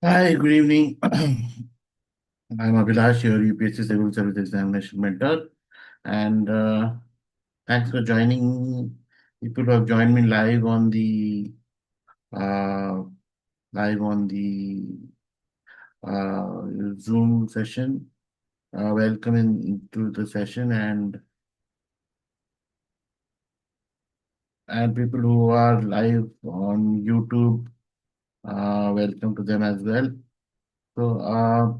Hi, good evening. I'm Abhilash, your UPSC Civil Service Examination mentor, and thanks for joining. People who have joined me uh, live on the uh, Zoom session. Welcome into the session, and people who are live on YouTube. Welcome to them as well. So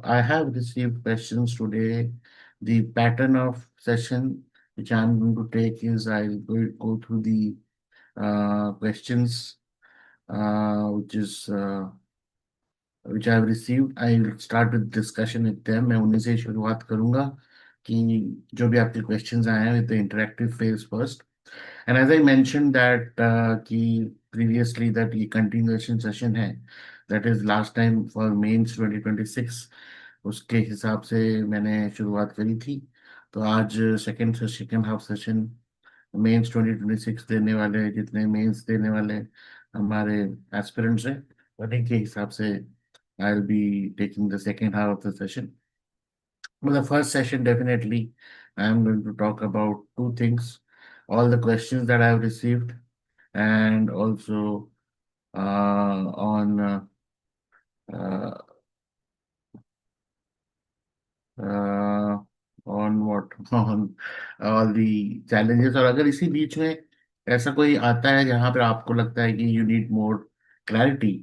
I have received questions today. The pattern of session which I'm going to take is I'll go through the questions which I have received. I will start with discussion with them. मैं उन्हीं से शुरुआत करूंगा कि जो भी आपके questions आए हैं with the interactive phase first. And as I mentioned that कि previously that ये continuation session है, that is last time for mains 2026, उसके हिसाब से मैंने शुरुआत करी थी। तो आज सेकेंड हाफ सेशन मेंस 2026 देने वाले जितने मेंस देने वाले हमारे एस्पिरेंट्स हैं उन्हीं के हिसाब से I will be taking the second half of the session. But the first session, definitely, I am going to talk about two things: all the questions that I have received, and also uh, uh, on what on all the challenges। और अगर इसी बीच में ऐसा कोई आता है जहाँ पर आपको लगता है कि यू नीड मोर क्लैरिटी,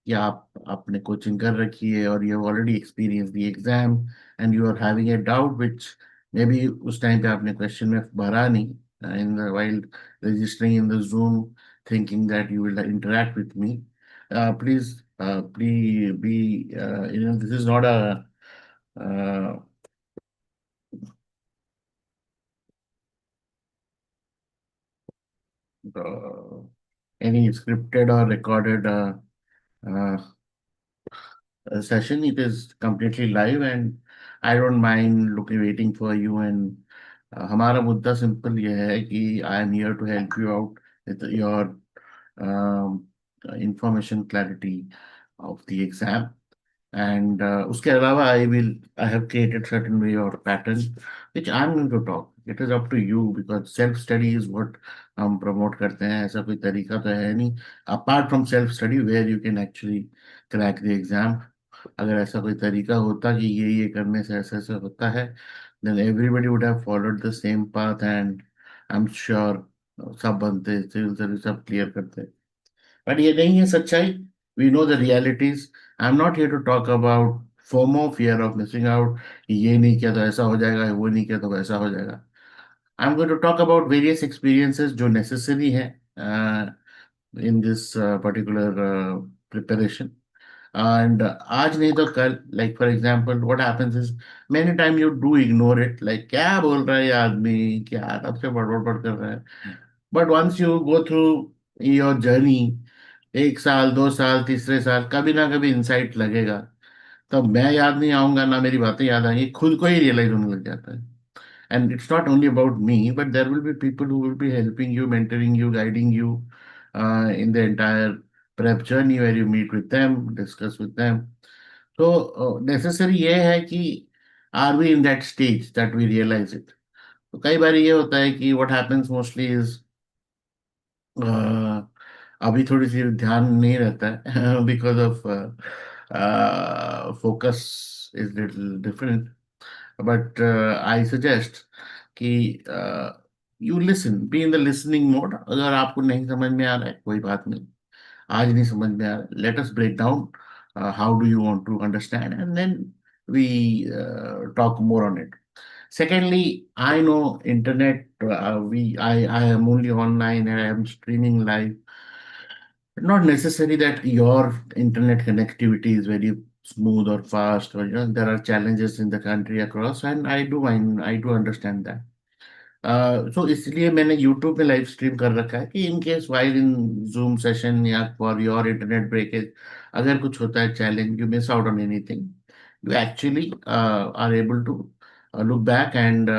या आप आपने कोचिंग कर रखी है और you already experience the exam and you are having a doubt which may be उस टाइम पे आपने क्वेश्चन में भरा नहीं in the while registering in the Zoom, thinking that you will interact with me, please be this is not a uh, uh, any scripted or recorded uh, session. It is completely live, and I don't mind looking waiting for you. And हमारा मुद्दा simple ये है कि I am here to help you out with your information clarity of the exam. And उसके अलावा I have created certain way or pattern which I'm going to talk. It is up to you because self study is what हम promote करते हैं। ऐसा कोई तरीका तो है नहीं apart from self study where you can actually crack the exam। अगर ऐसा कोई तरीका होता कि ये करने से ऐसा ऐसा होता है, then everybody would have followed the same path, and I'm sure सब बनते सिविल सर्विस सब क्लियर करते। बट ये नहीं है सच्चाई। We know the realities. I am not here to talk about FOMO, fear of missing out, ये नहीं किया तो ऐसा हो जाएगा, वो नहीं किया तो वैसा हो जाएगा। I am going to talk about various experiences जो नेसेसरी है in this particular preparation. And आज नहीं तो कल, like for example what happens is many time you do ignore it, like क्या बोल रहा है ये आदमी, क्या तब से बड़बड़ बड़ कर रहा है। But once you go through your journey, 1 साल 2 साल तीसरे साल कभी ना कभी इंसाइट लगेगा। तब मैं याद नहीं आऊंगा ना मेरी बातें याद आएंगी, खुद को ही रियलाइज होने लग जाता है। And it's not only about me, but there will be people who will be helping you, mentoring you, guiding you in the entire prep journey where you meet with them, discuss with them. So necessary ये है कि are we in that stage that we realize it? तो कई बार ये होता है कि what happens mostly is अभी थोड़ी सी ध्यान नहीं रहता है because of focus is little different. But I suggest कि you listen, be in the listening mode. अगर आपको नहीं समझ में आ रहा है कोई बात नहीं, आज नहीं समझ में आ रहा है, let us break down how do you want to understand and then we talk more on it. Secondly, I know internet, I am only online and I am streaming live. Not necessary that your internet connectivity is very smooth or fast, or there are challenges in the country across, and I do understand that. So इसलिए मैंने YouTube में live stream कर रखा है कि in case while in zoom session या for your internet breakage अगर कुछ होता है challenge, you miss out on anything, you actually are able to look back and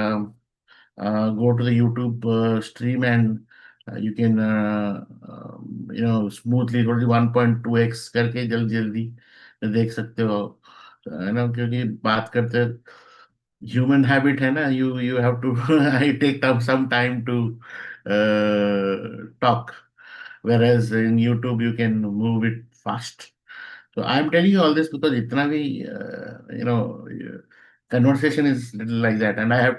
go to the YouTube stream, and you can smoothly go to 1.2x करके जल्दी जल्दी देख सकते हो, है ना, क्योंकि बात करते ह्यूमन हैबिट है ना, you have to I take some time to talk, whereas in YouTube you can move it fast. So I'm telling you all this because itna bhi, conversation is little like that, and I have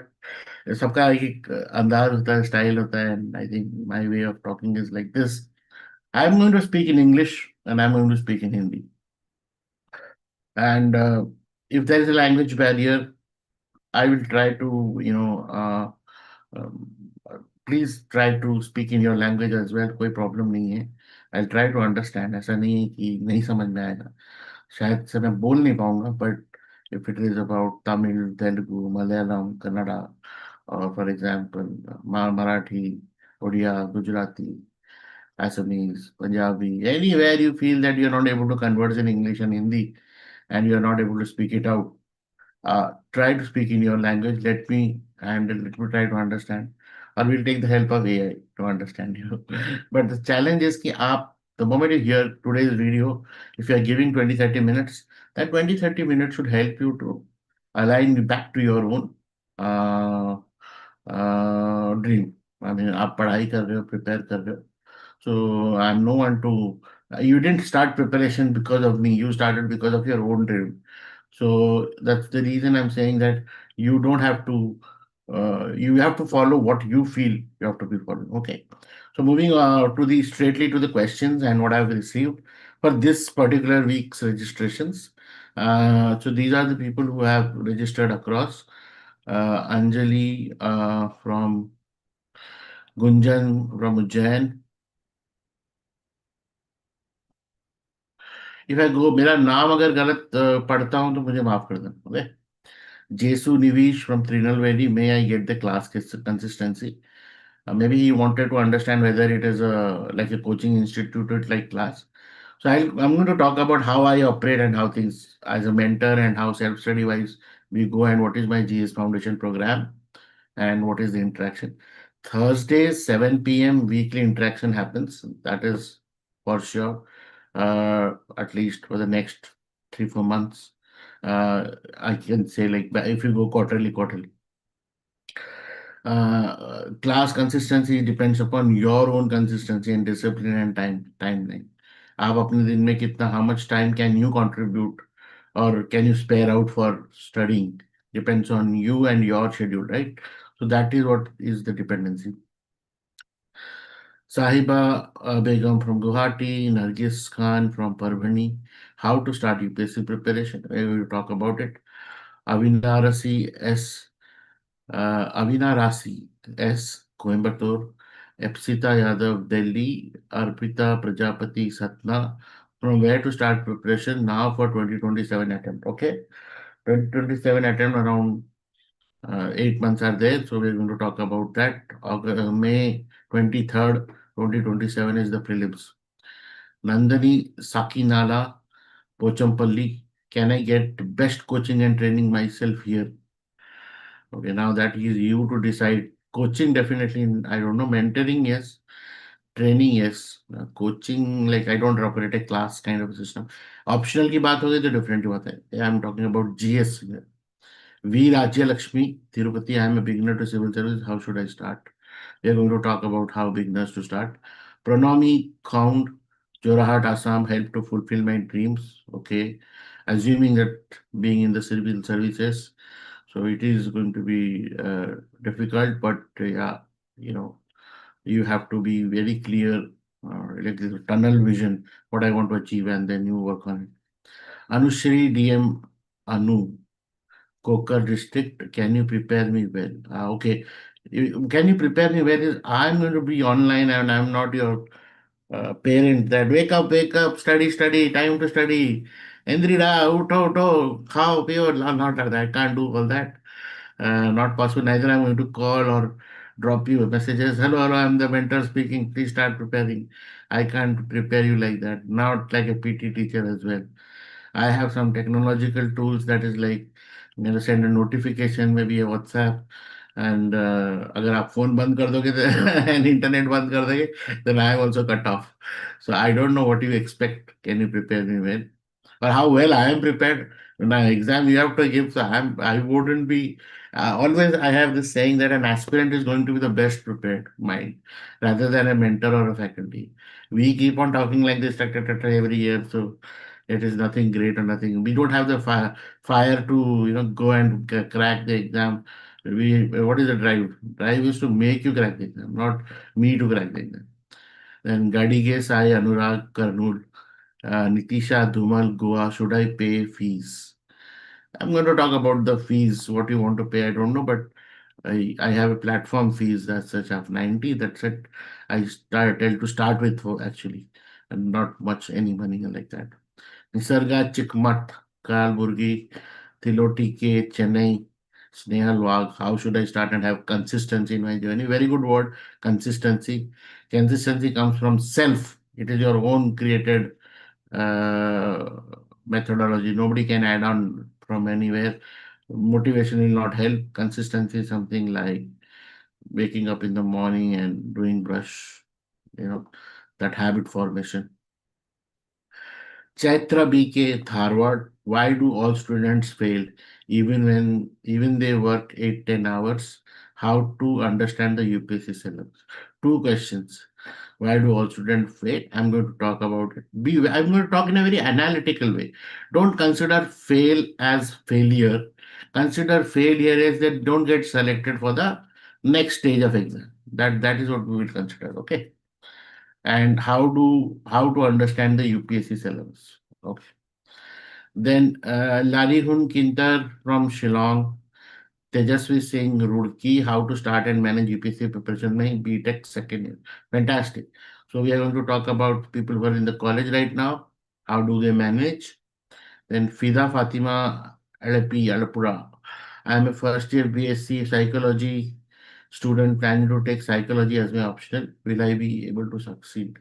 सबका एक अंदाज होता है, style होता है, and I think my way of talking is like this. I'm going to speak in English and I'm going to speak in Hindi. And if there is a language barrier, I will try to, um, please try to speak in your language as well. कोई problem नहीं है. I'll try to understand. ऐसा नहीं है कि नहीं समझ में आएगा. शायद से मैं बोल नहीं पाऊंगा, but if it is about Tamil, Telugu, Malayalam, Kannada, or for example, Marathi, Odia, Gujarati, Assamese, Punjabi, anywhere you feel that you're not able to converse in English and Hindi and you're not able to speak it out, try to speak in your language. Let me try to understand, or we'll take the help of AI to understand you. But the challenge is कि आप, the moment you hear today's video, if you are giving 20-30 minutes, that 20-30 minutes should help you to align you back to your own uh, dream. I mean, आप पढ़ाई कर रहे हो, prepare कर रहे हो. So I'm no one to. You didn't start preparation because of me. You started because of your own dream. So that's the reason I'm saying that you don't have to. You have to follow what you feel you have to be following. Okay. So moving to the straightly to the questions and what I've received for this particular week's registrations. So these are the people who have registered across. Anjali from Gunjan from Ujjain. If I go, मेरा नाम अगर गलत पढ़ता हूं तो मुझे माफ कर देना. Okay. Jesu Nivish from Tirunelveli, may I get the class consistency. Maybe he wanted to understand whether it is like a coaching institute like class. So I'm going to talk about how I operate and how things as a mentor and how self-study wise we go and what is my GS Foundation program and what is the interaction. Thursdays, 7 p.m. weekly interaction happens. That is for sure. At least for the next 3-4 months. I can say like if you go quarterly. Class consistency depends upon your own consistency and discipline and timeline. आप अपने दिन में कितना, how much time can you contribute or can you spare out for studying, depends on you and your schedule, right? So that is what is the dependency. Sahiba Begum from Guwahati, Nargis Khan from Parbhani. How to start UPSC preparation? We will talk about it. Avinarasi S. Avinarasi S. Coimbatore. Epsita Yadav, Delhi. Arpita Prajapati Satna. From where to start preparation now for 2027 attempt? Okay. 2027 attempt, around 8 months are there, so we're going to talk about that. May 23rd, 2027 is the prelims. Nandani Sakinala, Pochampalli, can I get best coaching and training myself here? Okay, now that is you to decide. Coaching definitely, I don't know. Mentoring, yes. Training, yes. Coaching, like I don't operate a class kind of system. Optional की बात होगी तो different बात है. I'm talking about GS here. V. Rajya Lakshmi, Tirupati, I am a beginner to civil service. How should I start? We are going to talk about how beginners to start. Pranami Khound, Jorahat, Assam, help to fulfill my dreams. Okay. Assuming that being in the civil services, so it is going to be difficult, but yeah, you know, you have to be very clear, like this tunnel vision, what I want to achieve, and then you work on it. Anushri DM Anu, Kokar district, can you prepare me well? Okay. Can you prepare me well is I'm going to be online and I'm not your parent that wake up, study, time to study. Indrida, uto, khao, pio, not like that. I can't do all that. Not possible. Neither I'm going to call or drop you messages. Hello, I'm the mentor speaking. Please start preparing. I can't prepare you like that. Not like a PT teacher as well. I have some technological tools that is like, send a notification, maybe a WhatsApp, and अगर आप phone बंद कर दोगे तो and internet बंद कर दोगे, then I am also cut off. So I don't know what you expect. Can you prepare me well? But how well I am prepared in an exam you have to give. So I wouldn't be. Always, I have this saying that an aspirant is going to be the best prepared mind rather than a mentor or a faculty. We keep on talking like this every year, so it is nothing great or nothing. We don't have the fire to go and crack the exam. We What is the drive? Drive is to make you crack the exam, not me to crack the exam. Then Gadige Sai Anurag Karnul. Nitisha Dhumal, Goa, should I pay fees? I'm going to talk about the fees, what you want to pay, I don't know, but I have a platform fees that's such of 90. That's it. Tell to start with for actually, and not much any money like that. Nisarga Chikmat, Kalburgi, Thiloti K, Chennai, Snehal Wag. How should I start and have consistency in my journey? Very good word, consistency. Consistency comes from self. It is your own created uh, methodology. Nobody can add on from anywhere. Motivation will not help. Consistency is something like waking up in the morning and doing brush, you know, that habit formation. Chaitra BK Tharwad, why do all students fail even they work 8-10 hours? How to understand the UPSC syllabus? Two questions. Why do all students fail? I'm going to talk about it. I'm going to talk in a very analytical way. Don't consider fail as failure. Consider failure as that don't get selected for the next stage of exam. That is what we will consider. Okay. And how to understand the UPSC syllabus. Okay. Then Larihun Kintar from Shillong, Tejasvi Singh Roorkee, how to start and manage UPSC preparation in BTech second year. Fantastic. So we are going to talk about people who are in the college right now. How do they manage? Then Fida Fatima Alapi Alapura. I am a first year BSc psychology student planning to take psychology as my optional. Will I be able to succeed?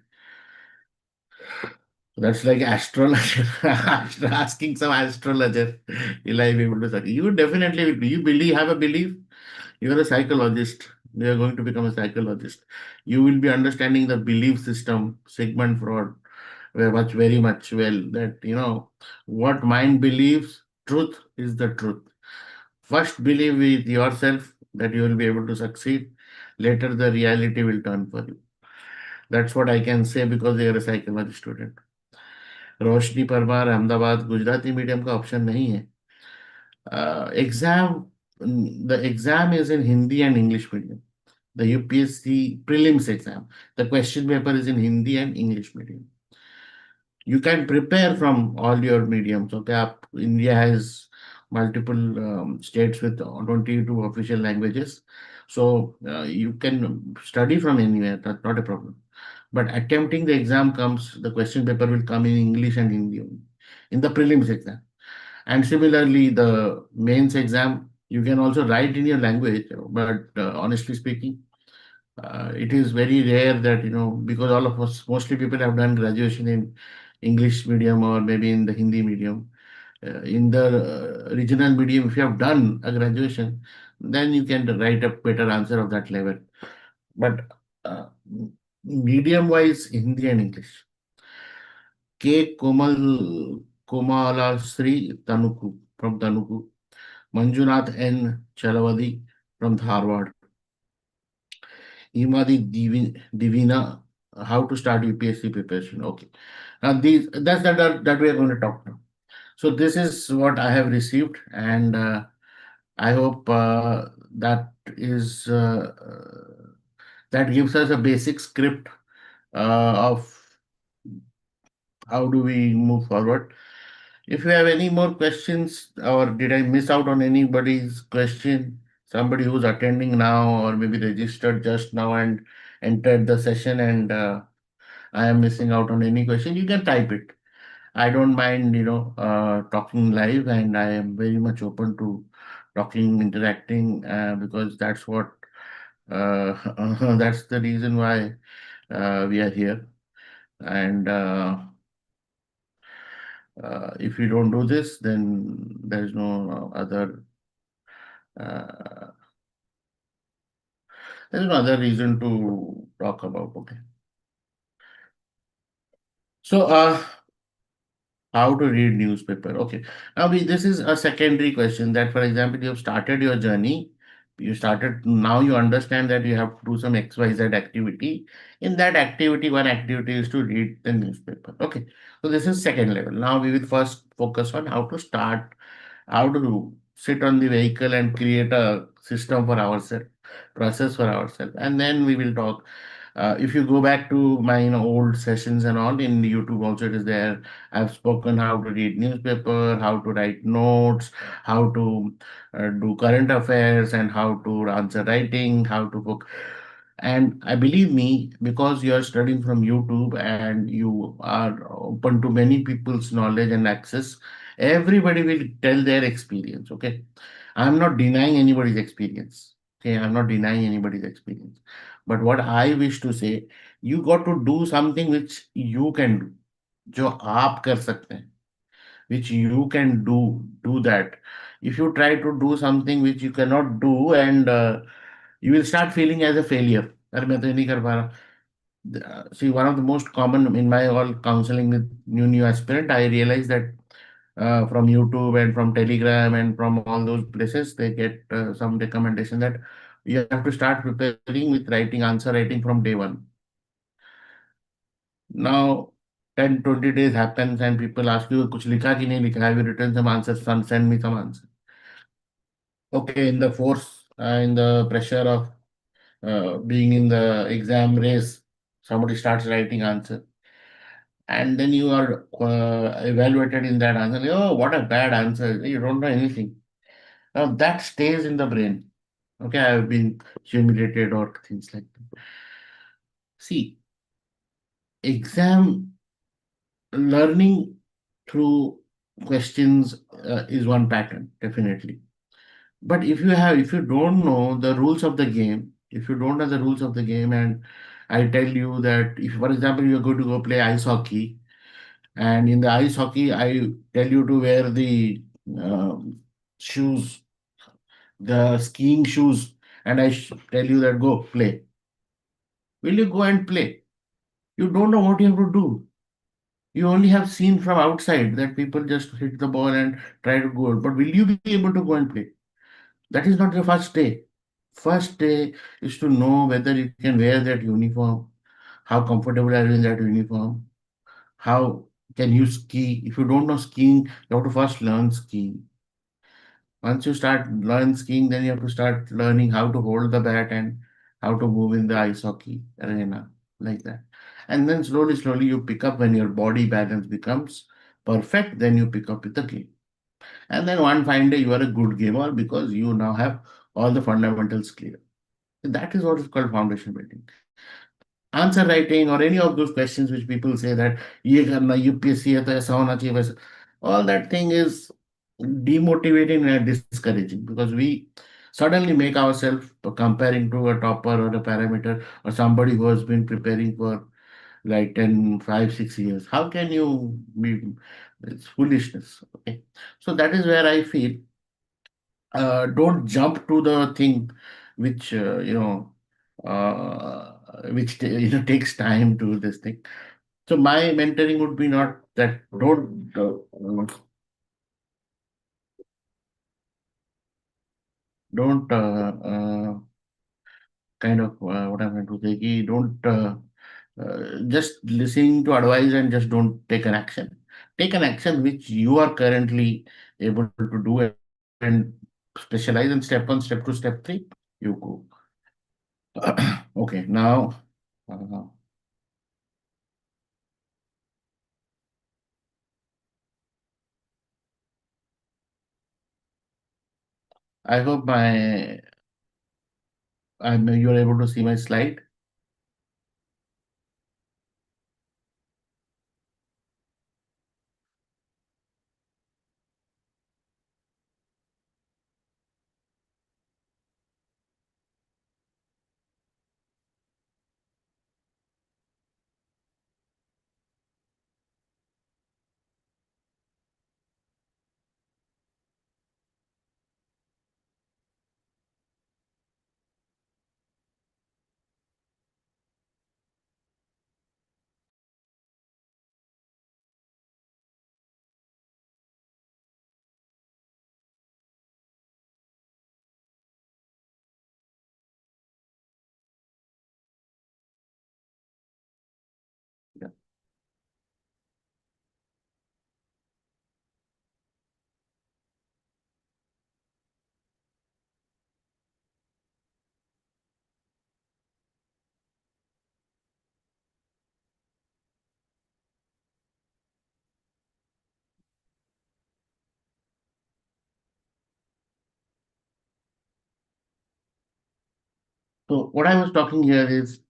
That's like astrologer. Asking some astrologer, will I be able to succeed? You definitely will. You believe, have a belief. You're a psychologist. You're going to become a psychologist. You will be understanding the belief system, Sigmund Freud, very much well. That what mind believes, truth is the truth. First, believe with yourself that you will be able to succeed. Later, the reality will turn for you. That's what I can say because you're a psychology student. Roshni Parmar Ahmedabad Gujarati medium का option नहीं है exam the exam is in Hindi and English medium the UPSC prelims exam the question paper is in Hindi and English medium. You can prepare from all your mediums. Okay, India has multiple states with 22 official languages, so you can study from anywhere. That's not a problem. But attempting the exam comes, the question paper will come in English and Hindi only, in the prelims exam. And similarly, the mains exam, you can also write in your language, but honestly speaking, it is very rare that, because all of us, mostly people have done graduation in English medium or maybe in the Hindi medium. In the regional medium, if you have done a graduation, then you can write a better answer of that level. But uh, medium wise, Hindi and English. K. Komala Sri Tanuku from Tanuku. Manjunath N. Chalavadi from Dharwad. Divina, how to start UPSC preparation. Okay. Now that we are going to talk now. So this is what I have received, and I hope that gives us a basic script of how do we move forward. If you have any more questions, or did I miss out on anybody's question? Somebody who's attending now, or maybe registered just now and entered the session, and I am missing out on any question, you can type it. I don't mind, talking live, and I am very much open to talking, interacting, because that's what that's the reason why we are here. And if we don't do this, then there's no other uh, there's no other reason to talk about. Okay. So How to read newspaper. Okay. Now this is a secondary question that, for example, you have started your journey. You started, now you understand that you have to do some XYZ activity. In that activity, one activity is to read the newspaper. Okay. So this is second level. Now we will first focus on how to start, how to sit on the vehicle and create a system for ourselves, process for ourselves. And then we will talk. If you go back to my old sessions and all in YouTube, also it is there. I've spoken how to read newspaper, how to write notes, how to do current affairs, and how to answer writing, how to book. And I believe me, because you are studying from YouTube and you are open to many people's knowledge and access, everybody will tell their experience. Okay, I'm not denying anybody's experience. Okay, I'm not denying anybody's experience. But what I wish to say, you got to do something which you can do, जो आप कर सकते हैं, which you can do that. If you try to do something which you cannot do, and you will start feeling as a failure. अरे मैं तो ये नहीं कर पा रहा. See, one of the most common in my all counseling with new aspirant, I realized that from YouTube and from Telegram and from all those places, they get some recommendation that you have to start preparing with writing, answer writing from day one. Now, 10-20 days happens and people ask you, कुछ लिखा कि नहीं लिखा? Have you written some answers? Send me some answer. Okay, in the force, in the pressure of being in the exam race, somebody starts writing answer. And then you are evaluated in that answer. Oh, what a bad answer. You don't know anything. Now that stays in the brain. Okay, I have been humiliated or things like that. See, exam learning through questions is one pattern, definitely. But if you don't know the rules of the game, if you don't know the rules of the game, and I tell you that if, for example, you're going to go play ice hockey, and in the ice hockey, I tell you to wear the shoes, the skiing shoes, and tell you that go play. Will you go and play? You don't know what you have to do. You only have seen from outside that people just hit the ball and try to go. But will you be able to go and play? That is not the first day. First day is to know whether you can wear that uniform, how comfortable are you in that uniform, how can you ski. If you don't know skiing, you have to first learn skiing. Once you start learn skiing, then you have to start learning how to hold the bat and how to move in the ice hockey arena, like that. And then slowly you pick up when your body balance becomes perfect, then you pick up with the game. And then one fine day you are a good gamer because you now have all the fundamentals clear. That is what is called foundation building. Answer writing or any of those questions which people say that ये करना UPSC है तो ऐसा होना चाहिए वैसा, all that thing is demotivating and discouraging because we suddenly make ourselves comparing to a topper or a parameter or somebody who has been preparing for like 10, 5, 6 years. How can you be? It's foolishness. Okay, so that is where I feel don't jump to the thing which takes time to this thing. So my mentoring would be not that don't kind of what I'm going to say don't just listening to advice and just don't take an action. Take an action which you are currently able to do and specialize in step 1, step 2, step 3. You go. Okay, now uh, I hope you're able to see my slide. So what I was talking here is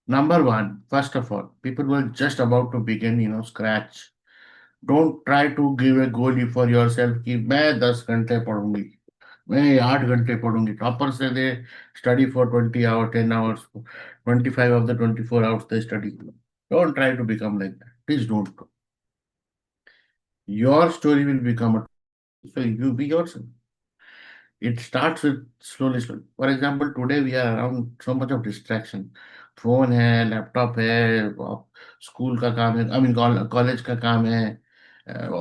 number one, first of all, people were just about to begin, scratch. Don't try to give a goal for yourself कि मैं 10 घंटे पढ़ूंगी, मैं 8 घंटे पढ़ूंगी. Toppers say they study for 20 hours, 10 hours, 25 of the 24 hours they study. Don't try to become like that. Please don't. Your story will become a so you be yourself. It starts with slowly, slowly. For example, today we are around so much of distraction. Phone है, laptop है, school का काम है, I mean college का काम है,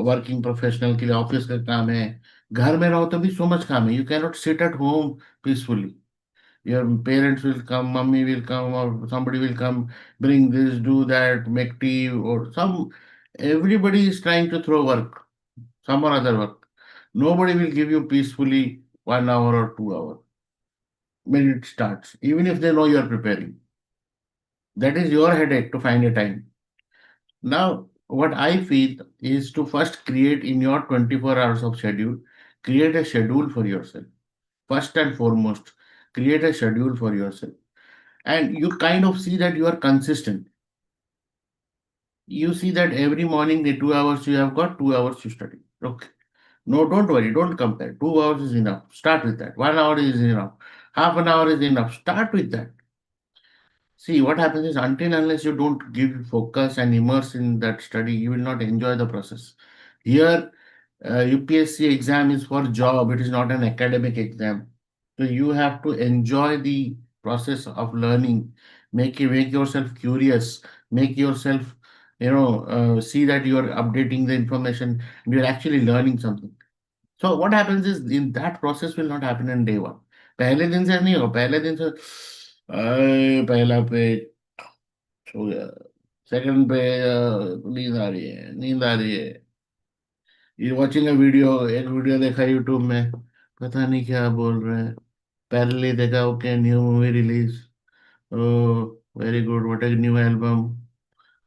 working professional के लिए ऑफिस का काम है. घर में रहो तो भी सो मच काम है. You can not sit at home peacefully. Your parents will come, mummy will come, or somebody will come, bring this, do that, make tea, or everybody is trying to throw work, some or other work. Nobody will give you peacefully 1 hour or 2 hours when it starts, even if they know you are preparing. That is your headache to find a time. Now, what I feel is to first create in your 24 hours of schedule, create a schedule for yourself. First and foremost, create a schedule for yourself. And you kind of see that you are consistent. You see that every morning the 2 hours you have got, 2 hours to study. Okay. No, don't worry, don't compare. 2 hours is enough. Start with that. 1 hour is enough. Half an hour is enough. Start with that. See, what happens is until unless you don't give focus and immerse in that study, you will not enjoy the process. Here, UPSC exam is for job. It is not an academic exam. So you have to enjoy the process of learning. Make yourself curious. Make yourself, see that you are updating the information. You are actually learning something. So what happens is in that process will not happen in day one. पहले दिन से नहीं होगा. पहले दिन से पहला page हो गया, सेकंड पे नींद आ रही है, नींद आ रही है. ये वॉचिंग अ वीडियो, एक वीडियो देखा यूट्यूब में, पता नहीं क्या बोल रहे हैं. पहले देखा okay new movie release, oh very good, what a new album.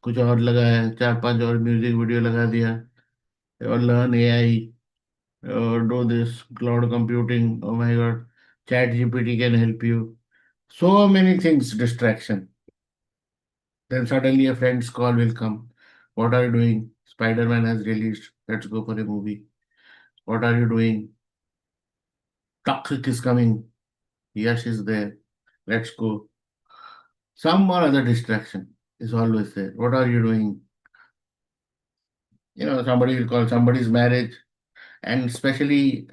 कुछ और लगाया, 4-5 और म्यूजिक वीडियो लगा दिया. और learn AI, do this cloud computing. Oh my God, Chat GPT can help you. So many things, distraction. Then suddenly a friend's call will come. What are you doing? Spider-Man has released. Let's go for a movie. What are you doing? Toxic is coming. Yash is there. Let's go. Some or other distraction is always there. What are you doing? Somebody will call somebody's marriage, and especially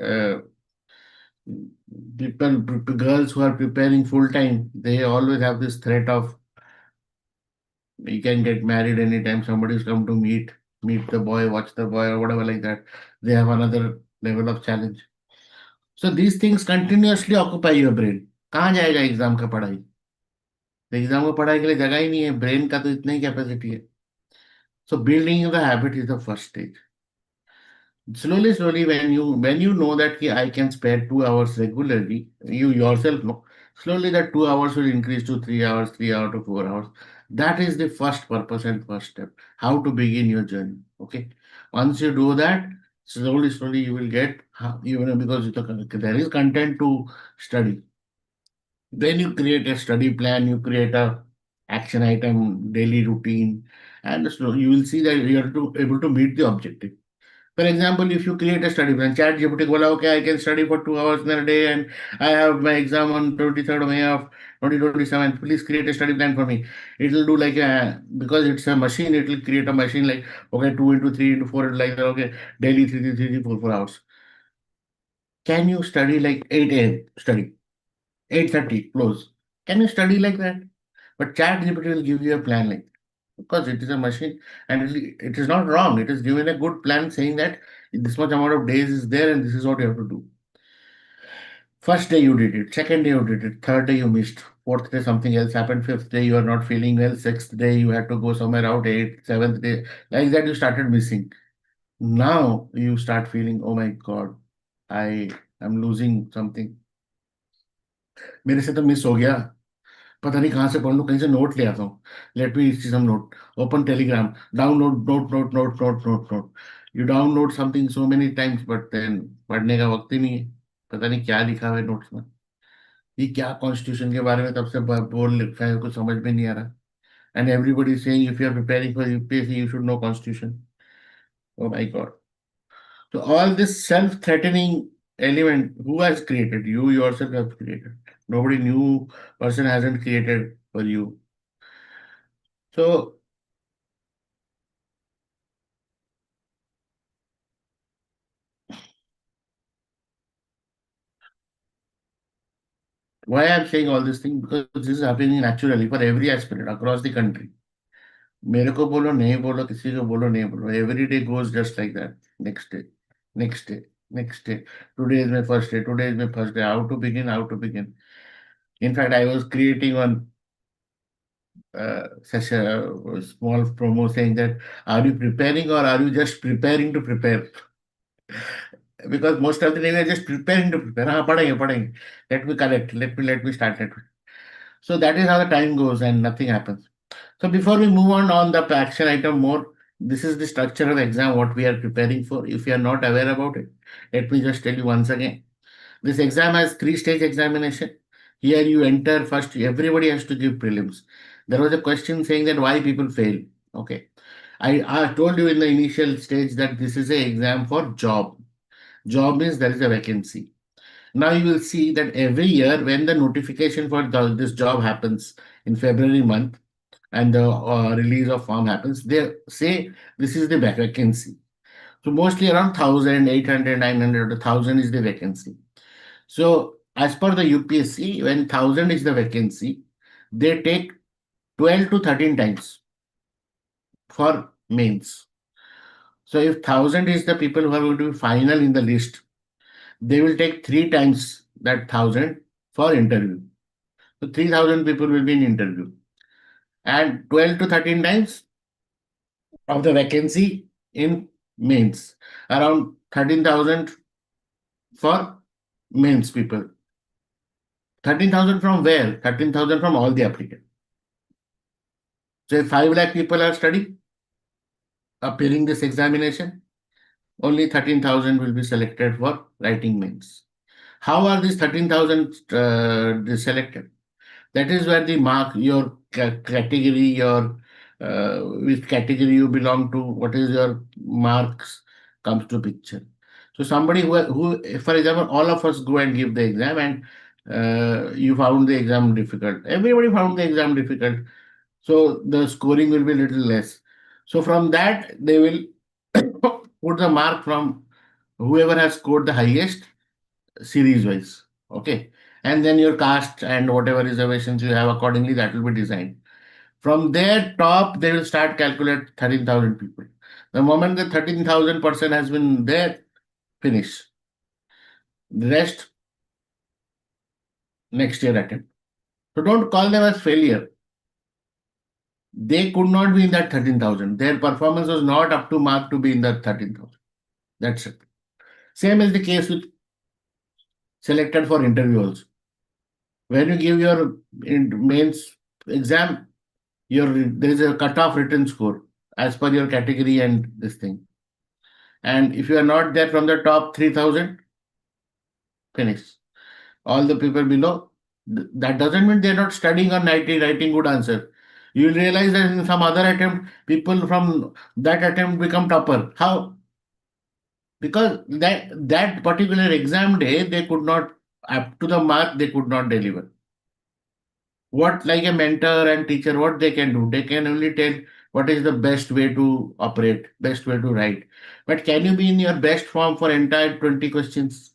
girls who are preparing full time, they always have this threat of you can get married anytime. Somebody's come to meet the boy, watch the boy, or whatever like that. They have another level of challenge. So these things continuously occupy your brain. कहाँ जाएगा exam का पढ़ाई? Exam को पढ़ाई के लिए जगह ही नहीं है. ब्रेन का तो इतना ही कैपेसिटी है. So building the habit is the first stage. Slowly, when you know that I can spare 2 hours regularly, you yourself know. Slowly, that 2 hours will increase to 3 hours, 3 hours to 4 hours. That is the first purpose and first step. How to begin your journey. Okay. Once you do that, slowly you will get because there is content to study. Then you create a study plan. You create a action item, daily routine, and you will see that you are able to meet the objective. For example, if you create a study plan, chat GPT bola, okay, I can study for 2 hours in a day and I have my exam on 23rd May of 2027. Please create a study plan for me. It will do like because it's a machine, it will create a machine like, okay, 2 into 3 into 4, like that, okay, daily 4 hours. Can you study like 8 a.m. study, 8:30 close? Can you study like that? But chat GPT will give you a plan like because it is a machine and it is not wrong. It is given a good plan saying that this much amount of days is there and this is what you have to do. First day you did it, second day you did it, third day you missed, fourth day something else happened, fifth day you are not feeling well, sixth day you had to go somewhere out, eighth, seventh day, like that you started missing. Now you start feeling, oh my God, I am losing something. मेरे से तो miss हो गया. पता नहीं कहाँ से पढ़ लूँ, कहीं से नोट ले आता हूँ. Let me see some note. Open Telegram, download note note note note note note. You download something so many times but then पढ़ने का वक्त ही नहीं है. पता नहीं क्या लिखा हुआ है नोट्स में. ये क्या कॉन्स्टिट्यूशन के बारे में तब से बोल लिखा है, कुछ समझ में नहीं आ रहा. And everybody saying if you are preparing for UPSC you should know constitution. Oh my god. So all this self-threatening element, who has created? You yourself have created. Nobody new person hasn't created for you. So why I'm saying all this thing? Because this is happening naturally for every aspirant across the country. मेरे को बोलो नहीं बोलो, किसी को बोलो नहीं बोलो, every day goes just like that. Next day, next day, next day. Today is my first day. Today is my first day. How to begin? How to begin? In fact, I was creating one such a small promo saying that are you preparing or are you just preparing to prepare? Because most of the time we are just preparing to prepare. हाँ पढ़ेंगे पढ़ेंगे. Let me correct. Let me start. So that is how the time goes and nothing happens. So before we move on the action item more, this is the structure of exam what we are preparing for. If you are not aware about it, let me just tell you once again. This exam has three-stage examination. Here you enter first, everybody has to give prelims. There was a question saying that why people fail. Okay. I told you in the initial stage that this is an exam for job. Job means there is a vacancy. Now you will see that every year when the notification for this job happens in February month and the release of form happens, they say this is the vacancy. So mostly around 1,800, 900, 1,000 is the vacancy. So as per the UPSC, when 1,000 is the vacancy, they take 12 to 13 times for mains. So if 1,000 is the people who are going to be final in the list, they will take three times that 1,000 for interview. So 3,000 people will be in interview. And 12 to 13 times of the vacancy in mains. Around 13,000 for mains people. 13,000 from where? 13,000 from all the applicants. So if 5 lakh people are studying, appearing this examination, only 13,000 will be selected for writing mains. How are these 13,000 selected? That is where the mark, your category, your which category you belong to, what is your marks comes to picture. So somebody who, for example, all of us go and give the exam and you found the exam difficult. Everybody found the exam difficult. So the scoring will be little less. So from that, they will put the mark from whoever has scored the highest series wise. Okay. And then your caste and whatever reservations you have accordingly, that will be designed. From their top, they will start calculate 13,000 people. The moment the 13,000 person has been there, finish. The rest, next year attempt. So don't call them as failure. They could not be in that 13,000. Their performance was not up to mark to be in that 13,000. That's it. Same is the case with selected for interview also. When you give your mains exam, there is a cutoff written score as per your category and this thing. And if you are not there from the top 3,000, finish. All the people below, that doesn't mean they're not studying or writing good answer. You will realize that in some other attempt, people from that attempt become topper. How? Because that particular exam day, they could not, up to the mark, they could not deliver. What, like a mentor and teacher, what they can do? They can only tell what is the best way to operate, best way to write. But can you be in your best form for entire 20 questions?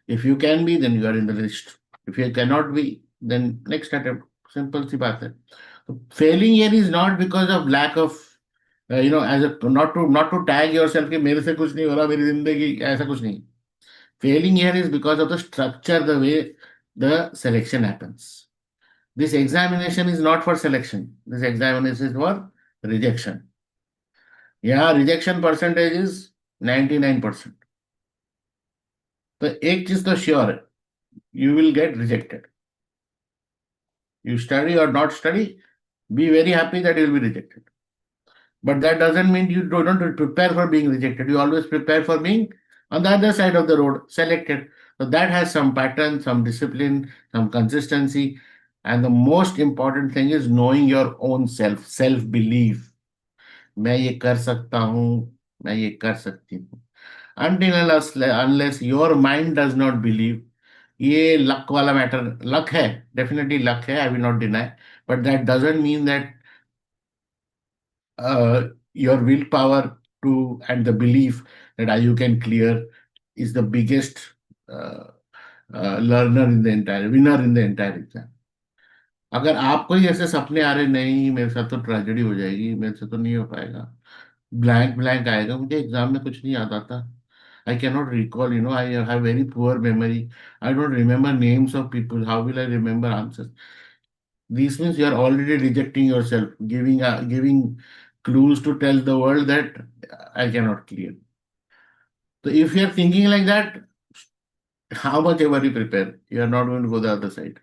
If you can be, then you are in the list. If you cannot be, then next attempt. Simple सी बात है. So failing here is not because of lack of as a not to tag yourself कि मेरे से कुछ नहीं हो रहा मेरी जिंदगी ऐसा कुछ नहीं. Failing here is because of the structure, the way the selection happens. This examination is not for selection. This examination is for rejection. Yeah, rejection percentage is 99%. तो एक चीज तो श्योर है, you will get rejected. You study or not study, be very happy that you will be rejected. But that doesn't mean you don't prepare for being rejected. You always prepare for being on the other side of the road, selected. So that has some pattern, some discipline, some consistency. And the most important thing is knowing your own self belief. मैं ये कर सकता हूँ, मैं ये कर सकती हूँ. Until unless your mind does not believe, ये लक वाला मैटर, लक है, डेफिनेटली लक है, I will not deny, but that doesn't mean that your willpower to and the belief that you can clear is the biggest uh, learner in the entire winner in the entire exam. अगर आपको ही ऐसे सपने आ रहे नहीं मेरे साथ तो tragedy हो जाएगी, मेरे से तो नहीं हो पाएगा, ब्लैंक ब्लैंक आएगा, मुझे एग्जाम में कुछ नहीं आता था, I cannot recall, I have very poor memory. I don't remember names of people. How will I remember answers? This means you are already rejecting yourself, giving clues to tell the world that I cannot clear. So if you are thinking like that, how much ever you prepare, you are not going to go the other side.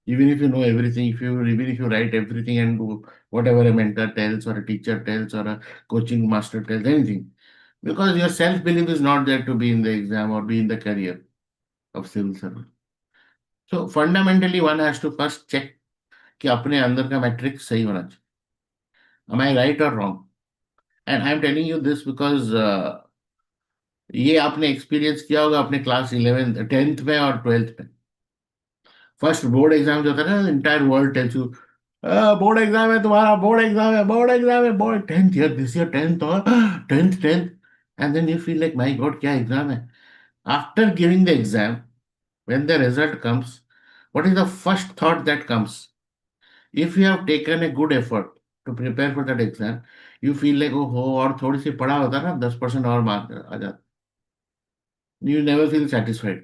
Even if you know everything, even if you write everything and do whatever a mentor tells or a teacher tells or a coaching master tells, anything, because your self belief is not there to be in the exam or be in the career of civil servant. So fundamentally, one has to first check कि अपने अंदर का matric सही होना चाहिए. Am I right or wrong? And I'm telling you this because ये आपने experience किया होगा अपने क्लास 11th 10th में और 12th में. फर्स्ट बोर्ड एग्जाम जो होता है ना, entire world tells you board exam है तुम्हारा, बोर्ड एग्जाम है, बोर्ड एग्जाम है, board 10th year, this year 10th और 10th and then you feel like my god क्या एग्जाम है. After giving the exam, when the result comes, what is the first thought that comes? If you have taken a good effort to prepare for that exam, you feel like, oh हो और थोड़ी सी पढ़ा होता ना 10% और mark आ जाता. You never feel satisfied.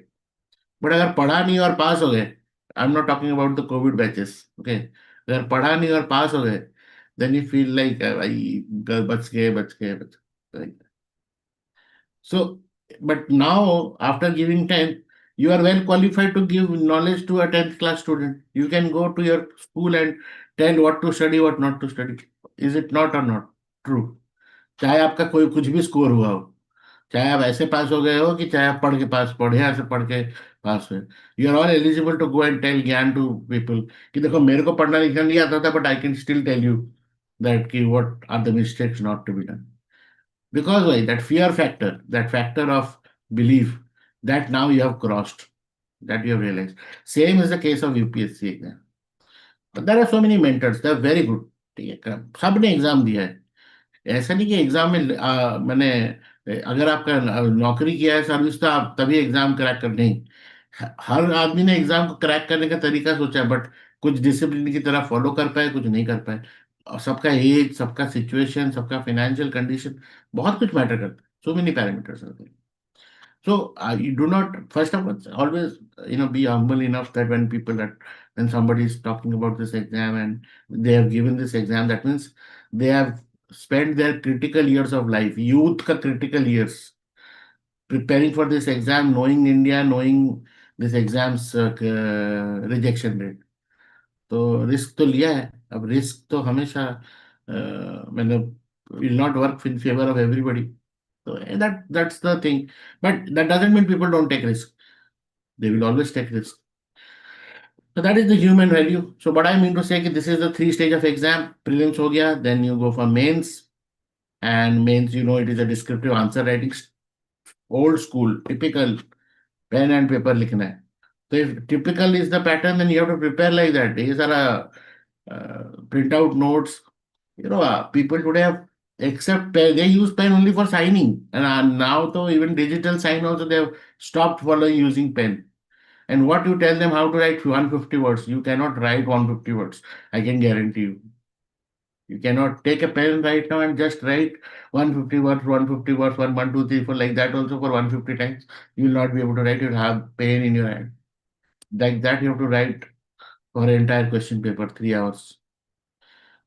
But अगर पढ़ा नहीं और पास हो गए, आई am not talking about the Covid batches, okay, अगर पढ़ा नहीं और पास हो गए, देन यू फील लाइक भाई बच गए. So, but now after giving 10, you are well qualified to give knowledge to a 10th class student. You can go to your school and tell what to study, what not to study. Is it not or not true? चाहे आपका कोई कुछ भी score हुआ हो, चाहे आप ऐसे पास हो गए हो कि चाहे आप पढ़ के पास बढ़िया से पढ़ के पास हुए, you are all eligible to go and tell ज्ञान टू पीपल कि देखो मेरे को पढ़ना लिखना नहीं आता था but I can still tell you that कि what are the mistakes not to be done. Because why? That fear factor, that factor of belief, that now you have crossed, that you have realized. Same is the case of UPSC exam. But there are so many mentors, they are very good. ठीक है, सबने exam दिया है. ऐसा नहीं कि exam में मैंने अगर आपका नौकरी किया है सर्विस तो आप तभी एग्जाम क्रैक कर नहीं. हर आदमी ने एग्जाम को क्रैक करने का तरीका सोचा, बट कुछ डिसिप्लिन की तरह फॉलो कर पाए, कुछ नहीं कर पाए. और सबका एज, सबका सिचुएशन, सबका फाइनेंशियल कंडीशन, बहुत कुछ मैटर करता है. So many parameters are there. So you do not, first of all, always, be humble enough that when somebody is talking about this exam and they have given this exam, that means they have spent their critical years of life, youth ka critical years, preparing for this exam, knowing India, knowing this exam's rejection rate. तो risk तो लिया है. अब risk तो हमेशा मतलब will not work in favour of everybody. So that's the thing. But that doesn't mean people don't take risk. They will always take risk. So that is the human value. So what I mean to say कि this is the three stage of exam. Prelims हो गया, then you go for mains. And mains, it is a descriptive answer writing. Old school, typical, pen and paper लिखना है. So if typical is the pattern, then you have to prepare like that. These are print out notes. People today have except pen, they use pen only for signing, and now though even digital sign also they have stopped following using pen. And what you tell them how to write 150 words, you cannot write 150 words. I can guarantee you. You cannot take a pen right now and just write 150 words, 150 words, 1, 2, 3, 4 like that also for 150 times. You will not be able to write. You'll have pain in your hand. Like that, you have to write for an entire question paper, 3 hours.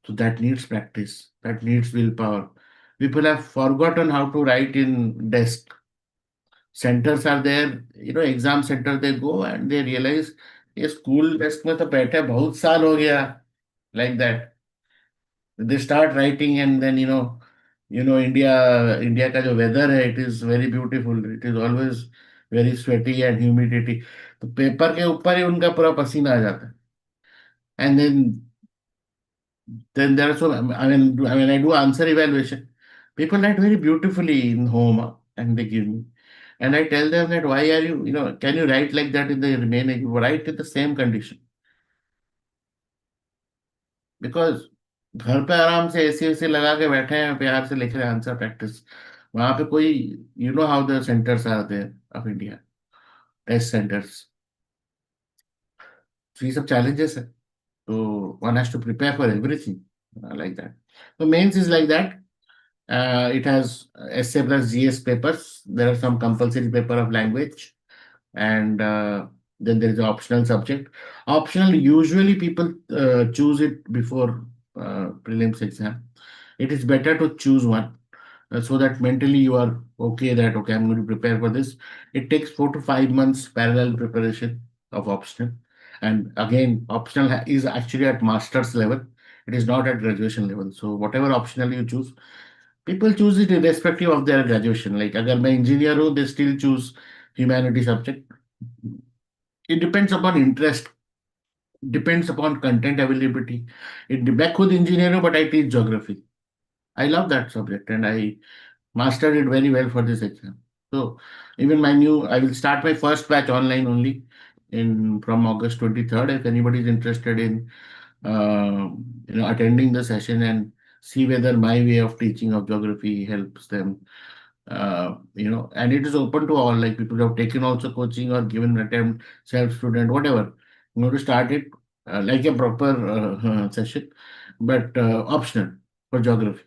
So that needs practice. That needs willpower. People have forgotten how to write in desk. Centers are there, exam center they go and they realize ये school desk में तो बैठे बहुत साल हो गया. Like that. They start writing and then India का जो weather है, it is very beautiful. It is always very sweaty and humidity, तो पेपर के ऊपर ही उनका पूरा पसीना आ जाता है. And then there are so, I mean I do answer evaluation. People write very beautifully in home, and they give me. And I tell them that why are you, can you write like that in the remaining? You write in the same condition. Because घर पे आराम से AC वेसी लगा के बैठे हैं, प्यार से लिख रहे हैं आंसर प्रैक्टिस. वहां पे कोई, how the centres are there of India, test centres. तो ये सब challenges है. So one has to prepare for everything like that. So mains is like that. It has essay plus GS papers. There are some compulsory paper of language, and then there is an optional subject. Optional, usually people choose it before prelims exam. It is better to choose one, so that mentally you are okay that okay, I'm going to prepare for this. It takes 4 to 5 months parallel preparation of optional. And again, optional is actually at master's level. It is not at graduation level. So whatever optional you choose, people choose it irrespective of their graduation. Like अगर मैं engineer हूँ, they still choose humanity subject. It depends upon interest, depends upon content availability. मैं खुद engineer हूँ, but I teach geography. I love that subject, and I mastered it very well for this exam. So even I will start my first batch online only in from August 23rd. If anybody is interested in attending the session and see whether my way of teaching of geography helps them. And it is open to all, like people who have taken also coaching or given attempt, self-student, whatever. You know, to start it like a proper session, but optional for geography.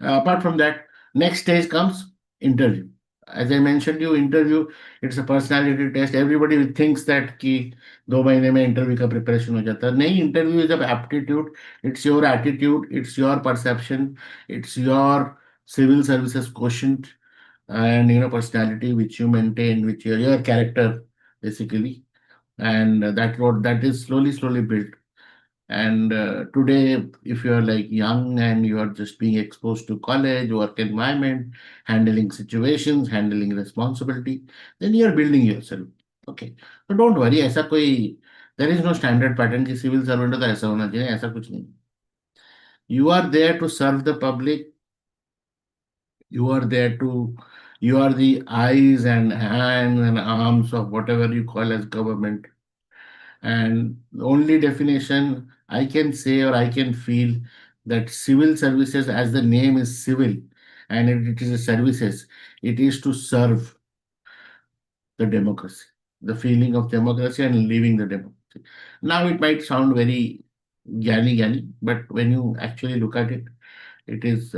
Apart from that, next stage comes interview. As I mentioned you, interview, it's a personality test. Everybody thinks that कि 2 महीने में interview का preparation हो जाता है. नहीं, interview is अब aptitude. It's your attitude, it's your perception, it's your civil services quotient, and personality which you maintain, which your character basically, and that is slowly built. And today, if you are like young and you are just being exposed to college, work environment, handling situations, handling responsibility, then you are building yourself. Okay. So don't worry, ऐसा कोई, there is no standard pattern कि civil servant हो तो ऐसा होना चाहिए, ऐसा कुछ नहीं. You are there to serve the public. You are there to, you are the eyes and hands and arms of whatever you call as government. And the only definition I can say or I can feel that civil services, as the name is civil and it is a services, it is to serve the democracy, the feeling of democracy and living the democracy. Now it might sound very gani, but when you actually look at it, it is,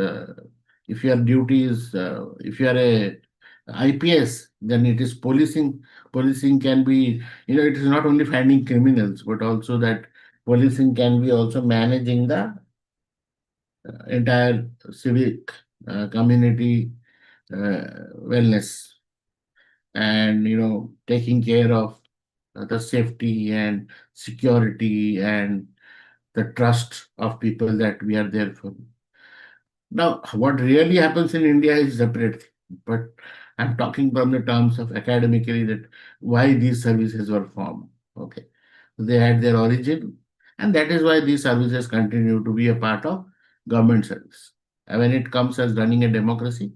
if your duty is, if you are a IPS, then it is policing. Policing can be, it is not only finding criminals, but also that policing can be also managing the entire civic community wellness, and taking care of the safety and security and the trust of people that we are there for. Now, what really happens in India is separate thing, but I'm talking from the terms of academically that why these services were formed. Okay, they had their origin, and that is why these services continue to be a part of government service. And when it comes as running a democracy,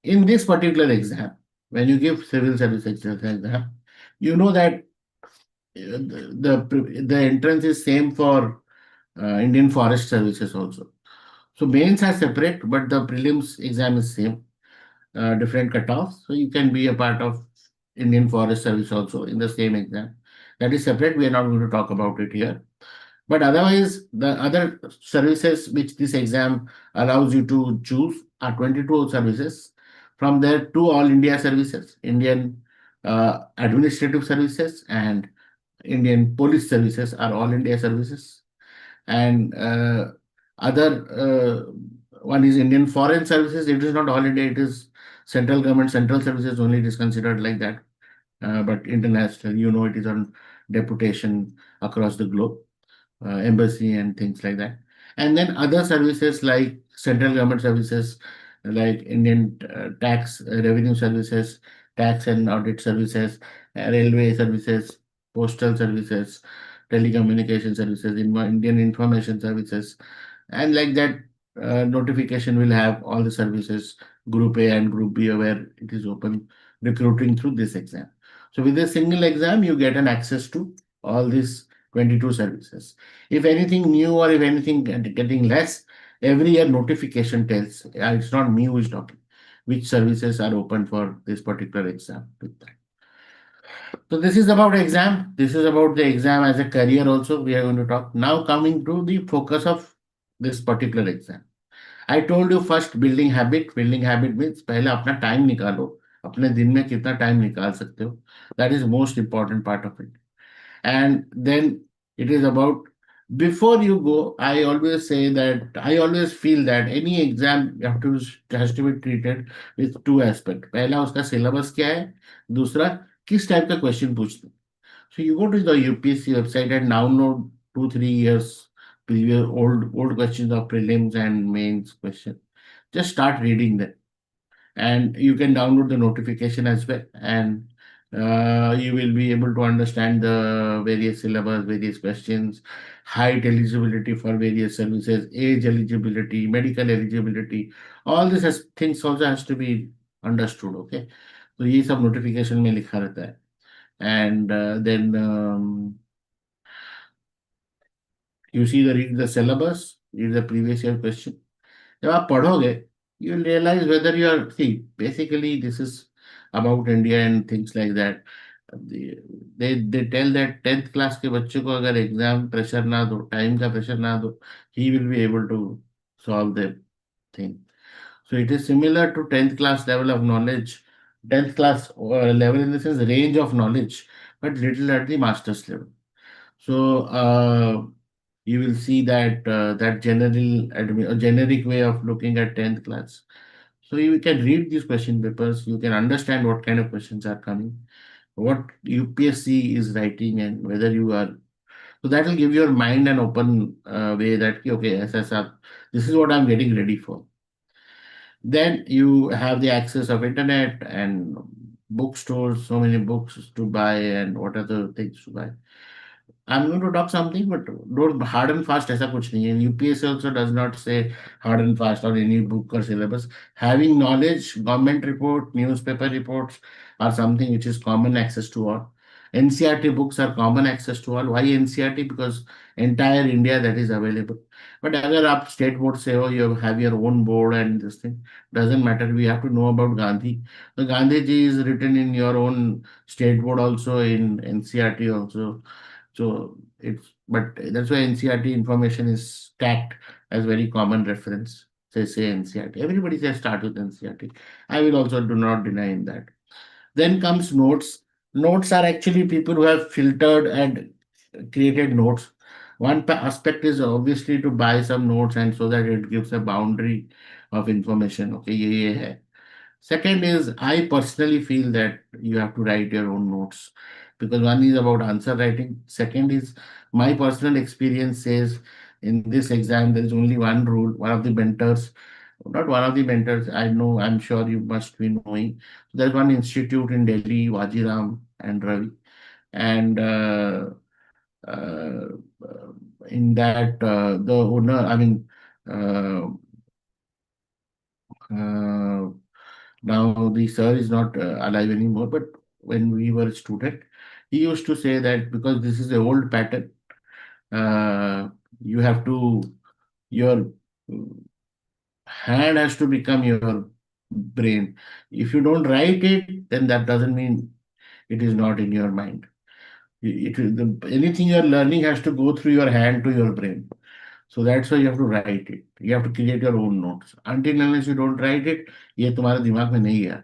in this particular exam, when you give civil service exam, you know that the entrance is same for Indian Forest Services also. So mains are separate, but the prelims exam is same, different cutoffs. So you can be a part of Indian Forest Service also in the same exam. That is separate. We are not going to talk about it here. But otherwise, the other services which this exam allows you to choose are 22 services. From there, two All India services, Indian Administrative Services and Indian Police Services are All India services. And other one is Indian Foreign Services. It is not All India, it is central government, central services only. It is considered like that. But international, it is on deputation across the globe, embassy and things like that. And then other services like central government services, like Indian tax revenue services, tax and audit services, railway services, postal services, telecommunication services, Indian information services, and like that, notification will have all the services, Group A and Group B, where it is open recruiting through this exam. So with a single exam, you get an access to all these 22 services. If anything new or if anything getting less, every year notification tells, it's not me who is talking, which services are open for this particular exam. With that. So this is about exam. This is about the exam as a career also we are going to talk. Now coming to the focus of this particular exam. I told you first building habit. Building habit means पहले अपना time निकालो. अपने दिन में कितना time निकाल सकते हो. That is most important part of it. And then it is about before you go, I always say that I always feel that any exam you have to has to be treated with two aspects. पहला उसका syllabus क्या है, दूसरा किस type का question पूछते हैं. So you go to the UPSC website and download 2 3 years previous old questions of prelims and mains question. Just start reading them, and you can download the notification as well, and you will be able to understand the various syllabus, various questions, height eligibility for various services, age eligibility, medical eligibility. All these things also has to be understood. Okay, so ये सब notification में लिखा रहता है. And then you see the read the syllabus, read the previous year question. जब आप पढ़ोगे, you will realize whether you are, see, basically this is about India and things like that. they they tell that 10th class के बच्चे को अगर exam pressure ना दो, time का प्रेशर ना दो, he will be able to solve the thing. So it is similar to 10th class level of knowledge, 10th class level in the sense range of knowledge, but little at the master's level. So you will see that that generic way of looking at 10th class. So you can read these question papers, you can understand what kind of questions are coming, what UPSC is writing, and whether you are. So that will give your mind an open way that okay, SSR, this is what I'm getting ready for. Then you have the access of internet and bookstores, so many books to buy and what other things to buy. I'm going to talk something, but don't hard and fast ऐसा कुछ नहीं है. UPSC also does not say hard and fast or any book or syllabus. Having knowledge, government report, newspaper reports are something which is common access to all. NCRT books are common access to all. Why NCRT? Because entire India that is available. But अगर आप state board से हो, you have your own board and this thing, doesn't matter. We have to know about Gandhi. The Gandhi ji is written in your own state board also, in NCRT also. So it's, but that's why NCRT information is tagged as very common reference. Say NCRT. Everybody says start with NCRT. I will also do not deny in that. Then comes notes. Notes are actually people who have filtered and created notes. One aspect is obviously to buy some notes and so that it gives a boundary of information. Okay, ये है. Second is, I personally feel that you have to write your own notes because one is about answer writing. Second is, my personal experience says in this exam, there is only one rule. One of the mentors, not one of the mentors, I know, I'm sure you must be knowing. There's one institute in Delhi, Wajiram and Ravi. And uh, in that, the owner, I mean, uh, uh, now the sir is not alive anymore, but when we were a student, he used to say that because this is the old pattern, uh, you have to, your hand has to become your brain. If you don't write it, then that doesn't mean it is not in your mind. Anything you are learning has to go through your hand to your brain. So that's why you have to write it. You have to create your own notes. Until unless you don't write it, ये तुम्हारे दिमाग में नहीं गया.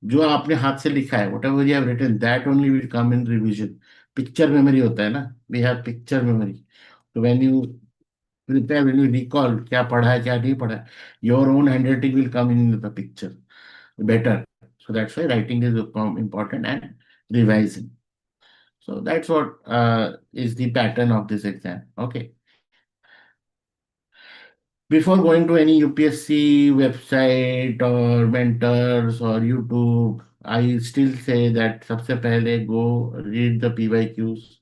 जो आपने हाथ से लिखा है, whatever you have written, that only will come in revision. Picture memory होता है ना, we have picture memory. So when you prepare, when you recall क्या पढ़ा है क्या नहीं पढ़ा है, your own handwriting will come in the picture better. So that's why writing is important, and revising. So that's what is the pattern of this exam. Okay. Before going to any UPSC website or mentors or YouTube, I still say that सबसे पहले go read the PYQs,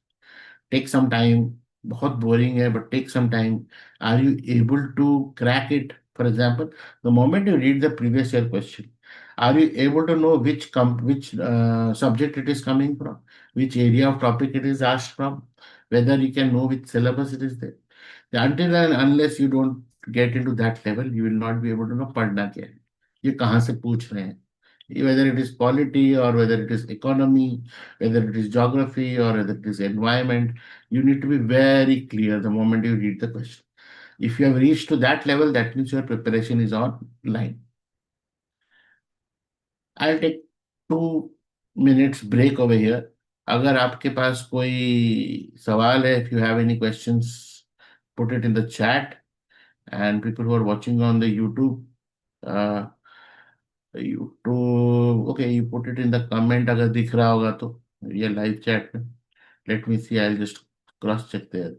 take some time. बहुत boring है, but take some time. Are you able to crack it? For example, the moment you read the previous year question, are you able to know which subject it is coming from, which area of topic it is asked from, whether you can know which syllabus it is there? Until and unless you don't get into that level, you will not be able to know पढ़ना क्या है, ये कहाँ से पूछ रहे हैं, whether it is polity or whether it is economy, whether it is geography or whether it is environment. You need to be very clear the moment you read the question. If you have reached to that level, that means your preparation is on line. I'll take 2 minutes break over here. अगर आपके पास कोई सवाल है, if you have any questions, put it in the chat. And people who are watching on the uh, YouTube, okay, you put it in the comment अगर दिख रहा होगा तो ये live chat में. Let me see, I'll just cross check there.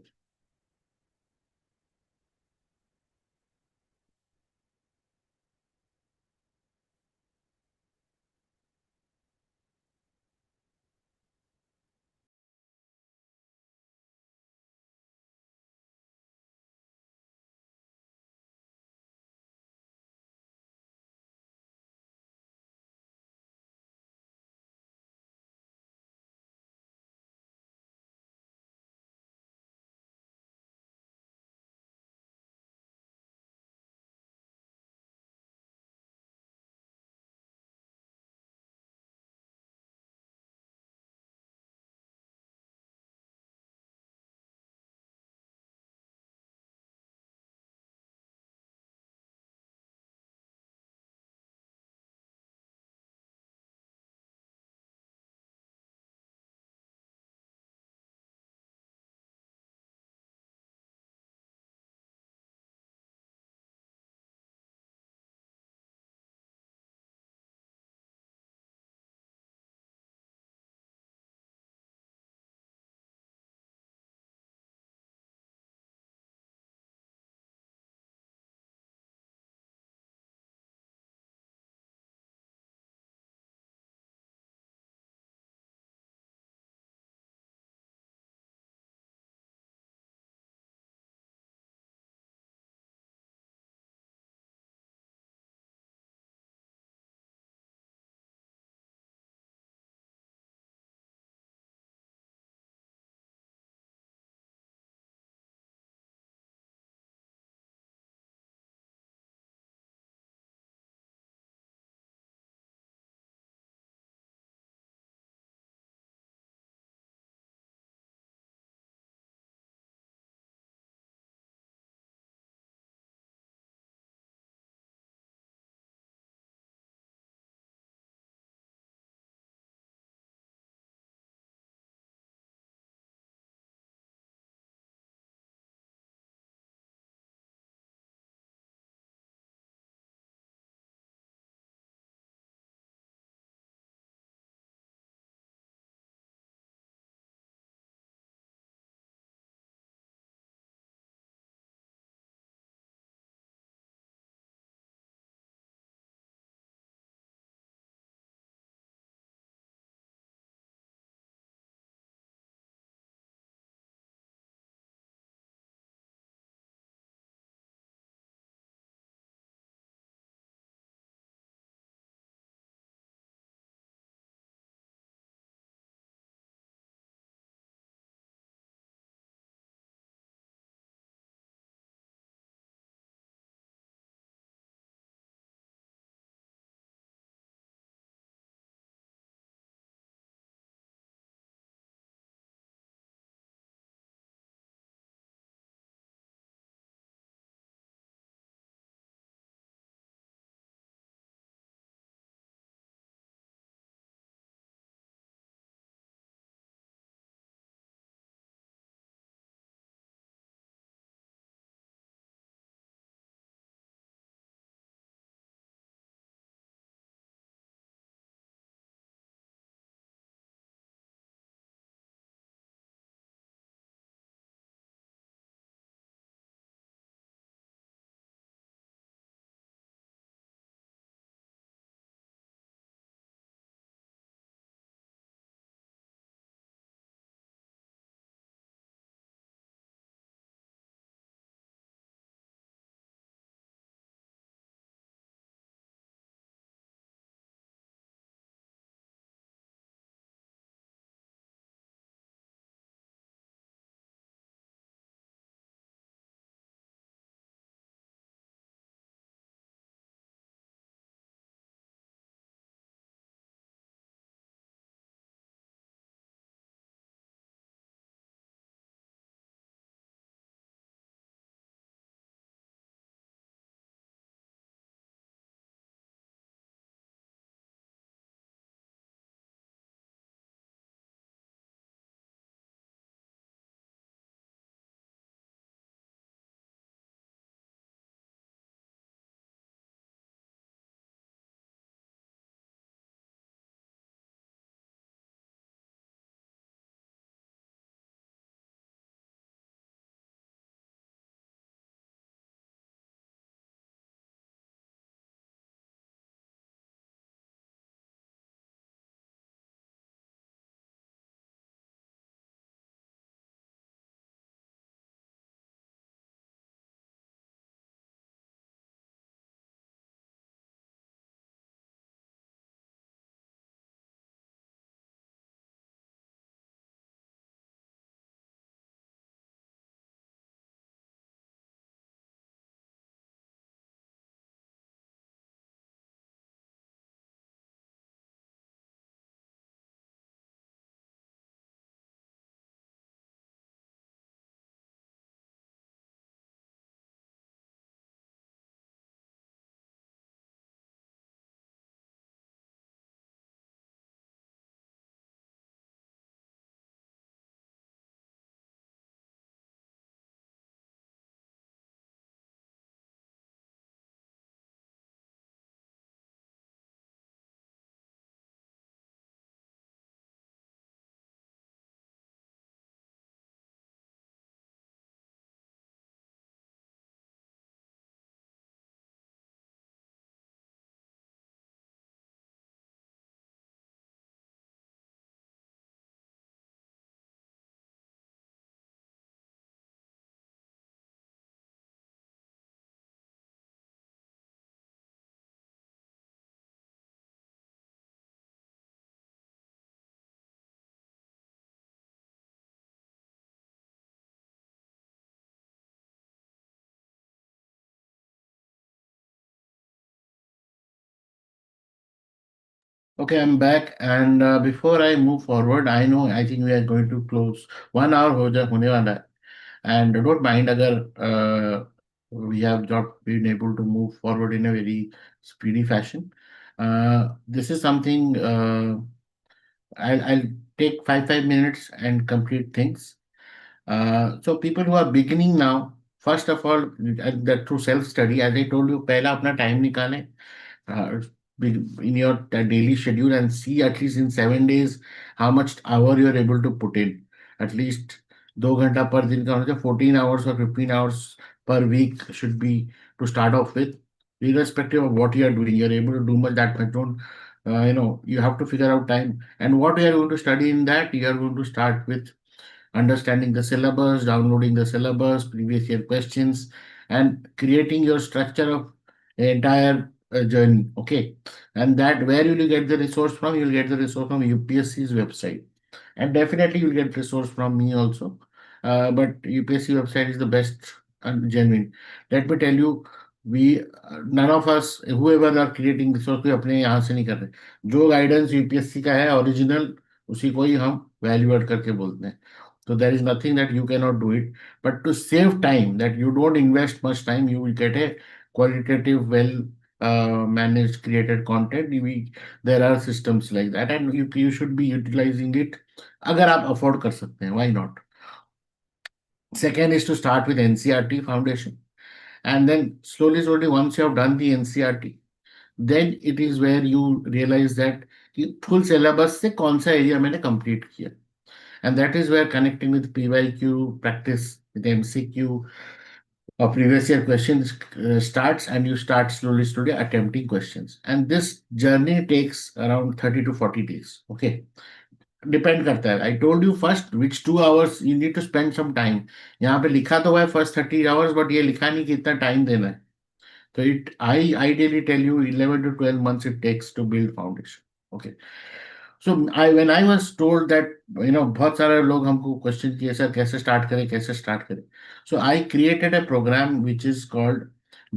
Okay, I'm back, and before I move forward, I think we are going to close 1 hour होने वाला है, and don't mind अगर we have not been able to move forward in a very speedy fashion. This is something I'll take five minutes and complete things. So people who are beginning now, first of all, that through self study, as I told you, पहला अपना time निकालें uh, in your daily schedule and see at least in 7 days how much hour you are able to put in. At least 2 घंटा per दिन का होना चाहिए, 14 hours or 15 hours per week should be to start off with. Irrespective of what you are doing, you are able to do much that much. Don't you have to figure out time and what you are going to study in that. You are going to start with understanding the syllabus, downloading the syllabus, previous year questions, and creating your structure of entire journey. Okay, and that where will you get the resource from? You will get the resource from UPSC's website, and definitely you'll get resource from me also. But UPSC website is the best and genuine. Let me tell you, we none of us whoever are creating resource कोई अपने यहाँ से नहीं कर रहे. जो guidance UPSC का है ओरिजिनल उसी को ही हम वैल्यू ऐड करके बोलते हैं. So there is nothing that you cannot do it. But to save time, that you don't invest much time, you will get a qualitative, well managed, created content. There are systems like that, and you should be utilizing it. अगर आप afford कर सकते हैं, why not? Second is to start with NCRT foundation, and then slowly, once you have done the NCRT, then it is where you realize that कि full syllabus से कौन सा area मैंने complete किया. And that is where connecting with PYQ, practice with MCQ or previous year questions starts, and you start slowly attempting questions. And this journey takes around 30 to 40 days. Okay. Depend करता है. I told you first which 2 hours you need to spend some time. यहाँ पे लिखा तो है first 30 hours, but ये लिखा नहीं कि इतना time देना है. So I ideally tell you 11 to 12 months it takes to build foundation. Okay. So when I was told that बहुत सारे लोग हमको क्वेश्चन किए सर कैसे स्टार्ट करें. So I created a program which is called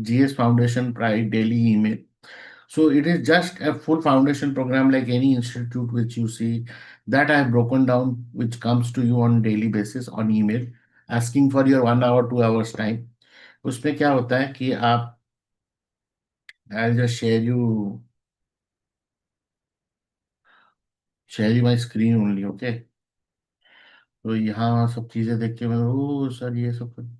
GS Foundation Pride Daily Email. So it is just a full foundation program like any institute which you see that I have broken down, which comes to you on daily basis on email, asking for your 1 hour 2 hours time. उसमें क्या होता है कि आप I'll just share you my screen only, okay? तो यहाँ सब चीजें देख के मैं ओ सर ये सब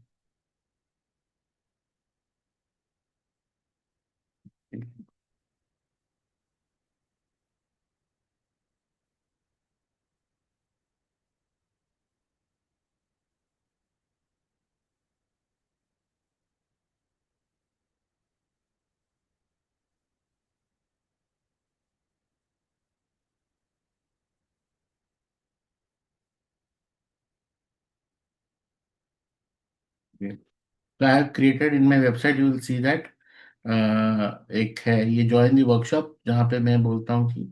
So I have created in my website, you will see that एक है ये join the workshop जहाँ पे मैं बोलता हूँ कि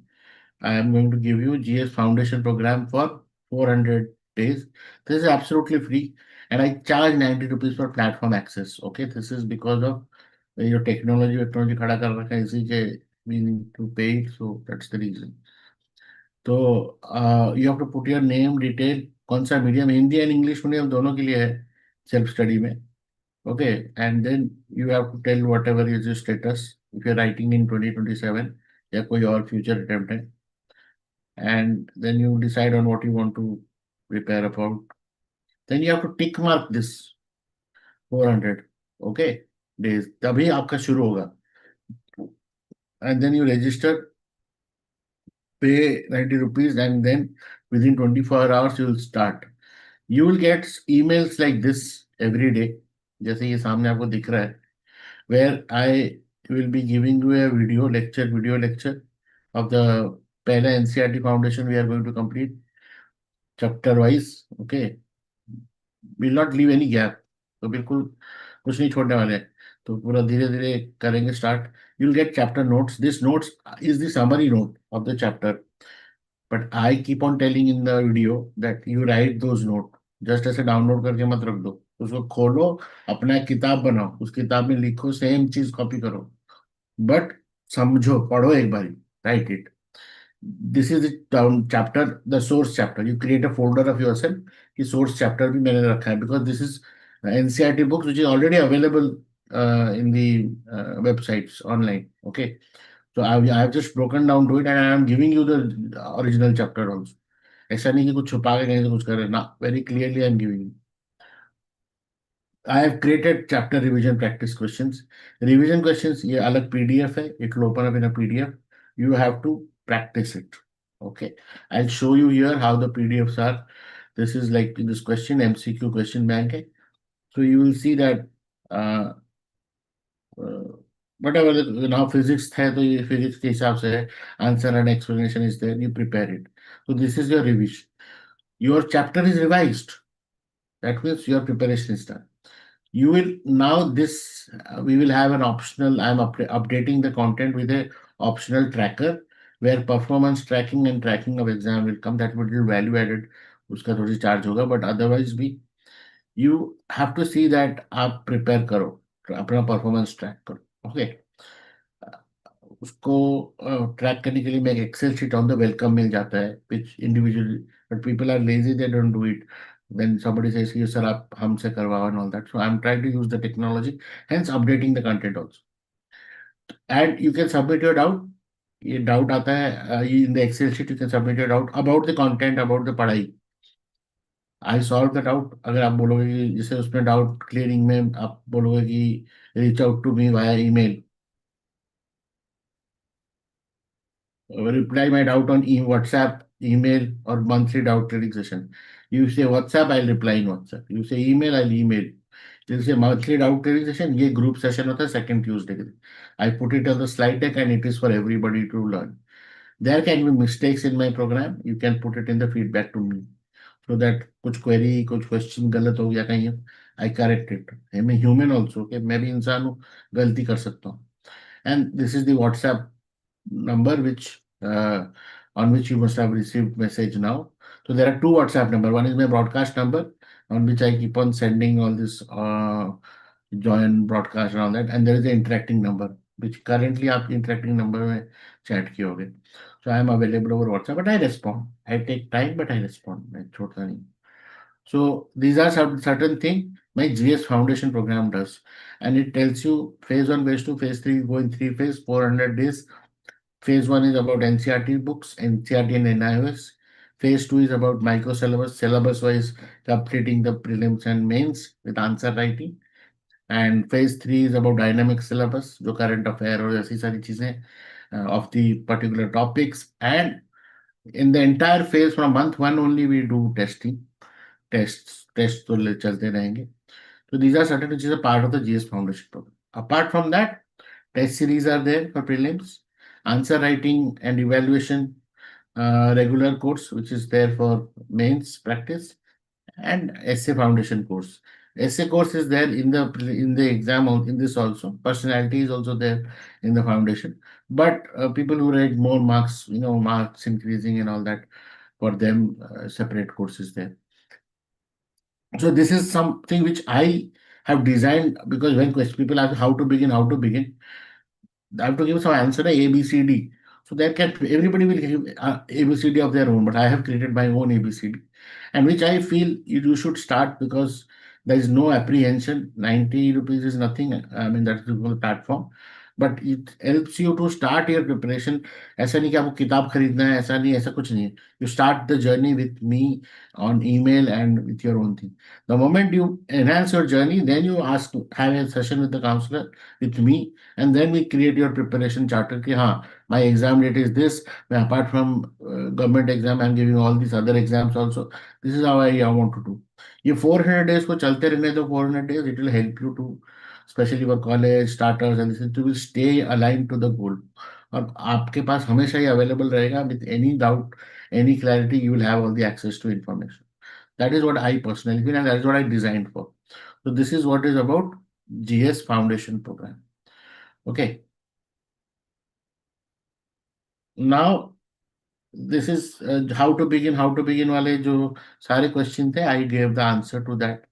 I am going to give you GS Foundation program for 400 days. This is absolutely free, and I charge 90 rupees for platform access. Okay, this is because of your technology खड़ा कर रखा है इसी के we need to pay it, so that's the reason. तो you have to put your name detail कौन सा medium Hindi and English medium दोनों के लिए है सेल्फ स्टडी में. Okay and then you have to tell whatever is your status if you writing in 2027 या कोई और फ्यूचर अटेम्प्ट है. And then you decide on what you want to prepare about. Then you have to tick mark this 400 okay days तभी आपका शुरू होगा. And then you register pay 90 rupees, and then within 24 hours you will start. You will get emails like this every day जैसे ये सामने आपको दिख रहा है where I will be giving you a video lecture of the पहला NCERT foundation we are going to complete chapter wise. Okay, will not leave any gap. तो बिल्कुल कुछ नहीं छोड़ने वाले हैं. तो पूरा धीरे धीरे करेंगे start. You'll get chapter notes. This notes is the summary note of the chapter. But I keep on telling in the video that you write those note. Just ऐसे डाउनलोड करके मत रख दो. उसको खोलो, अपना एक किताब बनाओ, उस किताब में लिखो, सेम चीज कॉपी करो, बट समझो, पढ़ो एक बारी, right it. This is the down chapter, the source chapter. You create a folder of yourself. कि source chapter भी मैंने रखा है because this is NCERT books which is already available in the websites online. Okay, so I have just broken down to it and I am giving you the original chapter also. ऐसा नहीं कि कुछ छुपा के कहीं से कुछ करे ना, very clearly I am giving you. I have created chapter revision practice questions. Revision questions ये अलग PDF है. It will open up in a PDF. You have to practice it. Okay. I'll show you here how the PDFs are. This is like this question MCQ question bank है. So you will see that uh, uh, whatever now physics है तो ये physics के हिसाब से है. Answer and explanation is there. You prepare it. So this is your revision. Your chapter is revised. That means your preparation is done. You will now this we will have an optional. I'm updating the content with a optional tracker where performance tracking and tracking of exam will come. That would be value added. उसका थोड़ी charge होगा, but otherwise भी you have to see that आप prepare करो, अपना performance track करो. Okay. उसको track करने के लिए मैं एक Excel sheet on the welcome मिल जाता है which individually, but people are lazy, they don't do it. Then somebody says, "Yes, sir, आप हमसे करवाओ," and all that. So I'm trying to use the technology, hence updating the content also. And you can submit your doubt. ये doubt आता है in the Excel sheet, you can submit your doubt about the content, about the पढ़ाई. I solve the doubt. अगर आप बोलोगे कि जैसे उसमें डाउट क्लियरिंग में आप बोलोगे कि reach out to me via email, reply my doubt on WhatsApp, email, or monthly doubt clearing session. You say WhatsApp, I'll reply in WhatsApp. You say email, I'll email. You say monthly doubt clearing session, ये group session होता है second Tuesday के दिन. I put it on the slide deck and it is for everybody to learn. There can be mistakes in my program. You can put it in the feedback to me. So that कुछ query, कुछ question गलत हो गया कहीं, I correct it. I'm a human also. Okay? मैं भी इंसान हूँ, गलती कर सकता हूँ. And this is the WhatsApp number which on which you must have received message now. So there are two WhatsApp number. One is my broadcast number on which I keep on sending all this join broadcast and all that, and there is the interacting number which currently आप interacting number में chat किए होगे. So I am available over WhatsApp, but I respond. I take time, but I respond. मैं छोड़ता नहीं. So these are some certain things my GS Foundation program does, and it tells you phase one, phase two, phase three, go in three phase, 400 days. Phase one is about NCRT books, NCRT and NIOS. Phase two is about micro syllabus, syllabus wise completing the prelims and mains with answer writing. And phase three is about dynamic syllabus, जो current affair और ऐसी सारी चीजें of the particular topics. And in the entire phase from month one only we do testing, tests तो चलते रहेंगे. So these are certain which is a part of the GS Foundation program. Apart from that, test series are there for prelims, answer writing and evaluation, regular course which is there for mains practice, and essay foundation course. Essay course is there in the exam in this also. Personality is also there in the foundation. But people who write more marks, marks increasing and all that, for them separate courses there. So this is something which I have designed because when people ask how to begin, I have to give some answer A, B, C, D. So that can everybody will give A, B, C, D of their own, but I have created my own A, B, C, D, and which I feel you should start because there is no apprehension. 90 rupees is nothing. I mean that's the platform, but it helps you to start your preparation. ऐसा नहीं कि आपको किताब खरीदना है, ऐसा नहीं, ऐसा कुछ नहीं है. You start the journey with me on email and with your own thing. The moment you enhance your journey, then you have a session with the counselor with me, and then we create your preparation charter कि हाँ my exam date is this. Apart from government exam, I'm giving all these other exams also. This is how I want to do. ये 400 days को चलते रहने दो. 400 days it will help you to, especially for college starters and this, to will stay aligned to the goal. और आपके पास हमेशा ही available रहेगा. With any doubt, any clarity, you will have all the access to information. That is what I personally feel, and that is what I designed for. So this is what is about GS Foundation program. Okay. Now this is how to begin वाले जो सारे question थे, I gave the answer to that.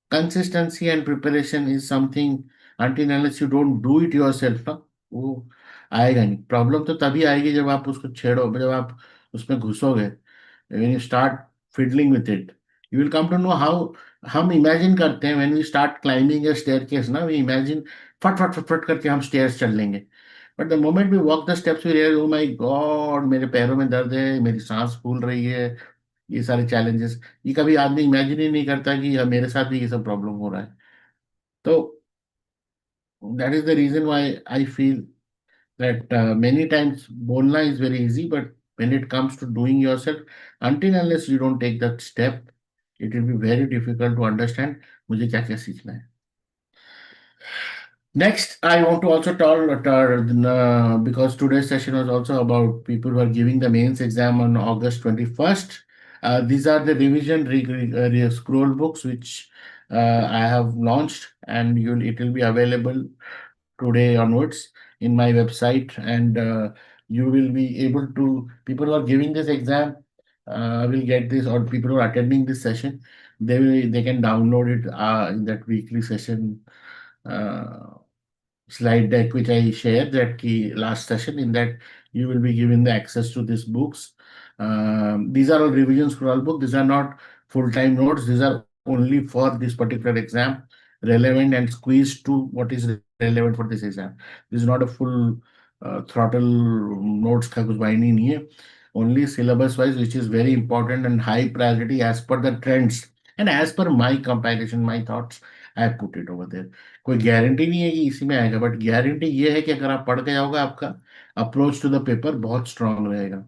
Consistency and preparation is something until unless you don't do it yourself, ना, वो आएगा नहीं। Problem तो तभी आएगी जब आप उसको छेड़ो, जब आप उसमें घुसोगे, when you start fiddling with it, you will come to know how। हम इमेजिन करते हैं when we start climbing a staircase ना, we imagine फट फट फट फट करके हम स्टेयर्स चढ़ लेंगे, but the moment we walk the steps we realise, oh my god, मेरे पैरों में दर्द है, मेरी सांस फूल रही है, ये सारे चैलेंजेस, ये कभी आदमी इमेजिन ही नहीं करता कि मेरे साथ भी ये सब प्रॉब्लम हो रहा है। तो that is the reason why I feel that many times bolna is very easy, but when it comes to doing yourself, until unless you don't take that step, it will be very difficult to understand मुझे क्या क्या सीखना है। Next, I want to also talk, because today's session was also about people who are giving the mains exam on August 21st. These are the revision scroll books which I have launched, and it will be available today onwards in my website, and you will be able to, people who are giving this exam will get this, or people who are attending this session, they can download it in that weekly session uh, slide deck which I shared that key last session. In that, you will be given the access to these books. These are all revision scroll book. These are not full-time notes. These are only for this particular exam, relevant and squeezed to what is relevant for this exam. This is not a full throttle notes का कुछ binding नहीं है. Only syllabus wise, which is very important and high priority as per the trends and as per my compilation, my thoughts. I have put it over there. कोई guarantee नहीं है कि इसी में आएगा, बट गारंटी ये है कि अगर आप पढ़ के जाओगे, आपका अप्रोच टू द पेपर बहुत स्ट्रांग रहेगा।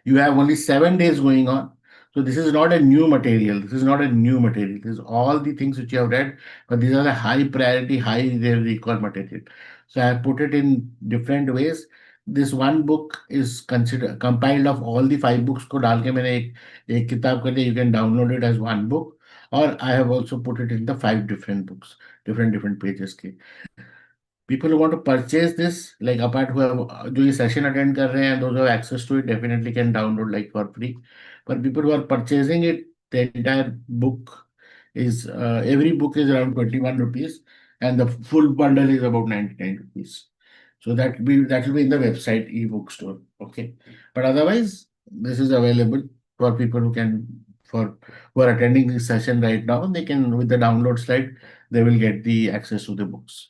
You have only 7 days going on. So this is not a new material. This is not a new material. This is all the things which you have read, but these are the high priority, high required material. So I have put it in different ways. This one book is considered compiled of all the 5 books को डाल के मैंने एक किताब कर दिया. You can download it as one book. और I have also put it in the 5 different books, different pages के. People who want to purchase this, like apart who have जो ये session attend कर रहे हैं, those who have access to it definitely can download like for free. But people who are purchasing it, the entire book is every book is around 21 rupees, and the full bundle is about 99 rupees. So that will be in the website ebook store. Okay, but otherwise this is available for people who are attending this session right now. They can, with the download slide, they will get the access to the books.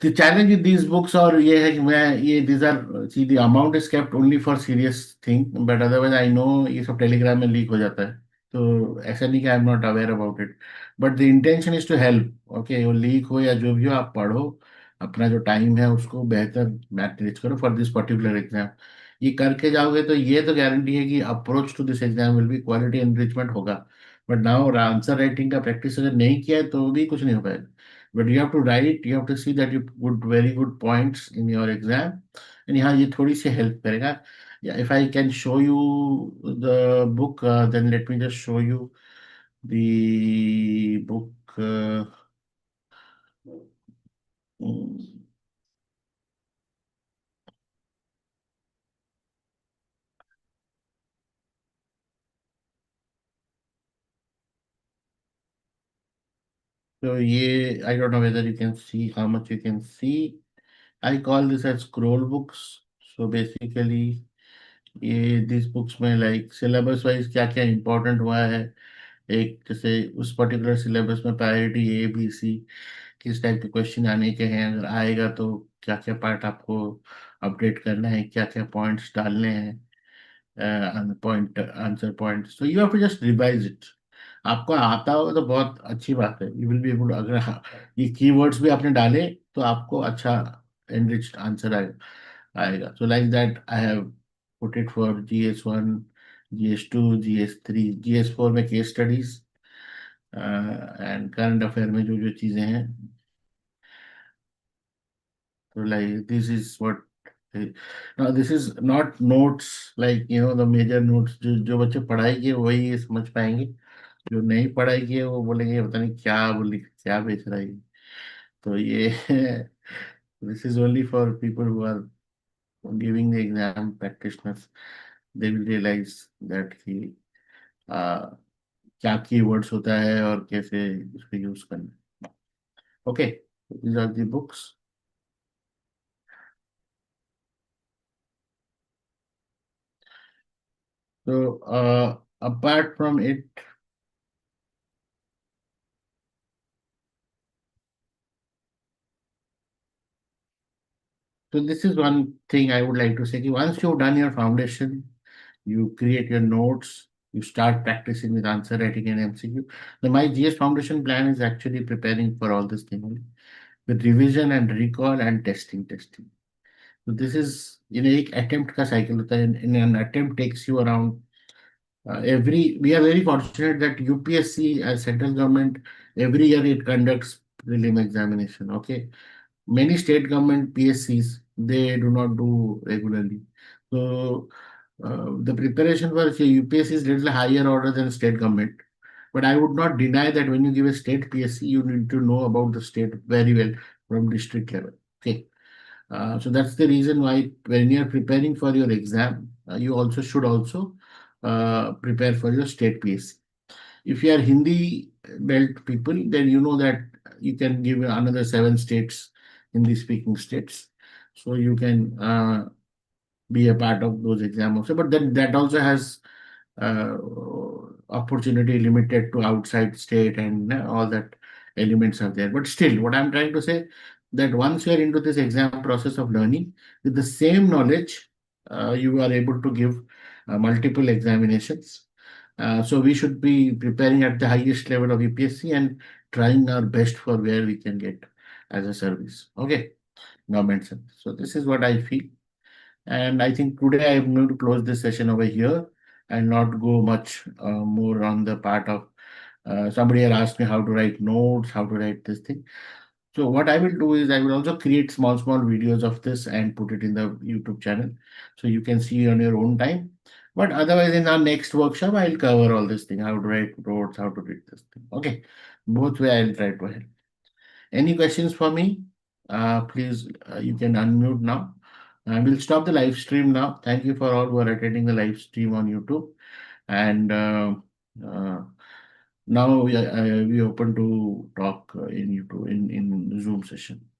The challenge with these books और ये है कि मैं ये these are, see, the amount is kept only for serious thing, but otherwise I know ये सब Telegram में leak हो जाता है, तो ऐसा नहीं कि I am not aware about it, but the intention is to help. Okay, वो लीक हो या जो भी हो, आप पढ़ो, अपना जो टाइम है उसको बेहतर मैनेज करो फॉर दिस पर्टिकुलर एग्जाम। ये करके जाओगे तो ये तो गारंटी है कि approach to this exam will be quality enrichment होगा। बट नाउ आंसर राइटिंग का प्रैक्टिस अगर नहीं किया है तो भी कुछ नहीं हो पाएगा। But you have to write, you have to see that you put very good points in your exam, and यहाँ ये थोड़ी सी हेल्प करेगा। Yeah, if I can show you the book, then let me just show you the book. Mm, so ये, I don't know whether you can see how much you can see. I call this as scroll books. So basically ये this books में like syllabus wise क्या क्या important हुआ है, एक जैसे उस पर्टिकुलर सिलेबस में प्रायोरिटी ए बी सी किस टाइप के क्वेश्चन आने के हैं, अगर आएगा तो क्या क्या पार्ट आपको अपडेट करना है, क्या क्या पॉइंट्स डालने हैं, point answer point, so you have to just revise it. आपको आता होगा तो बहुत अच्छी बात है, यू विल बी एबल, अगर ये कीवर्ड्स भी आपने डाले तो आपको अच्छा एनरिच्ड आंसर आएगा। So like that I have put it for GS1, GS2, GS3, GS4 में case studies and current affair में जो जो चीजें हैं। So like this is what, now this is not notes like the major notes जो बच्चे पढ़ाई किए वही ये समझ पाएंगे, जो नहीं पढ़ाई किए वो बोलेंगे पता नहीं क्या बोली, क्या बेच रहा है ये। तो ये this is only for people who are giving the exam practitioners, they will realize that कि क्या कीवर्ड्स होता है और कैसे उसको यूज करना है। Okay, these are the books. So apart from it, so this is one thing I would like to say. Once you've done your foundation, you create your notes, you start practicing with answer writing and MCQ. The My GS Foundation plan is actually preparing for all this thing only, with revision and recall and testing. So this is in a attempt का cycle होता है. In an attempt takes you around every. We are very fortunate that UPSC as central government every year it conducts prelim examination. Okay, many state government PSCs they do not do regularly. So the preparation for UPSC is little higher order than state government. But I would not deny that when you give a state PSC, you need to know about the state very well from district level. Okay. So that's the reason why when you are preparing for your exam, you also should also prepare for your state PSC. If you are Hindi belt people, then you know that you can give another 7 states, Hindi speaking states. So you can be a part of those exams also. But then that also has uh, opportunity limited to outside state and all that elements are there. But still, what I'm trying to say that once you are into this exam process of learning, with the same knowledge, you are able to give multiple examinations. So we should be preparing at the highest level of UPSC and trying our best for where we can get as a service. Okay, government service. So this is what I feel. And I think today I'm going to close this session over here and not go much more on the part of somebody had asked me how to write notes, how to write this thing. So what I will do is I will also create small videos of this and put it in the YouTube channel so you can see on your own time. But otherwise, in our next workshop, I'll cover all this thing, how to write notes, how to read this thing. Okay, both way I'll try to help. Any questions for me? Please, you can unmute now. I will stop the live stream now. Thank you for all who are attending the live stream on YouTube. And uh, now we open to talk in YouTube in Zoom session.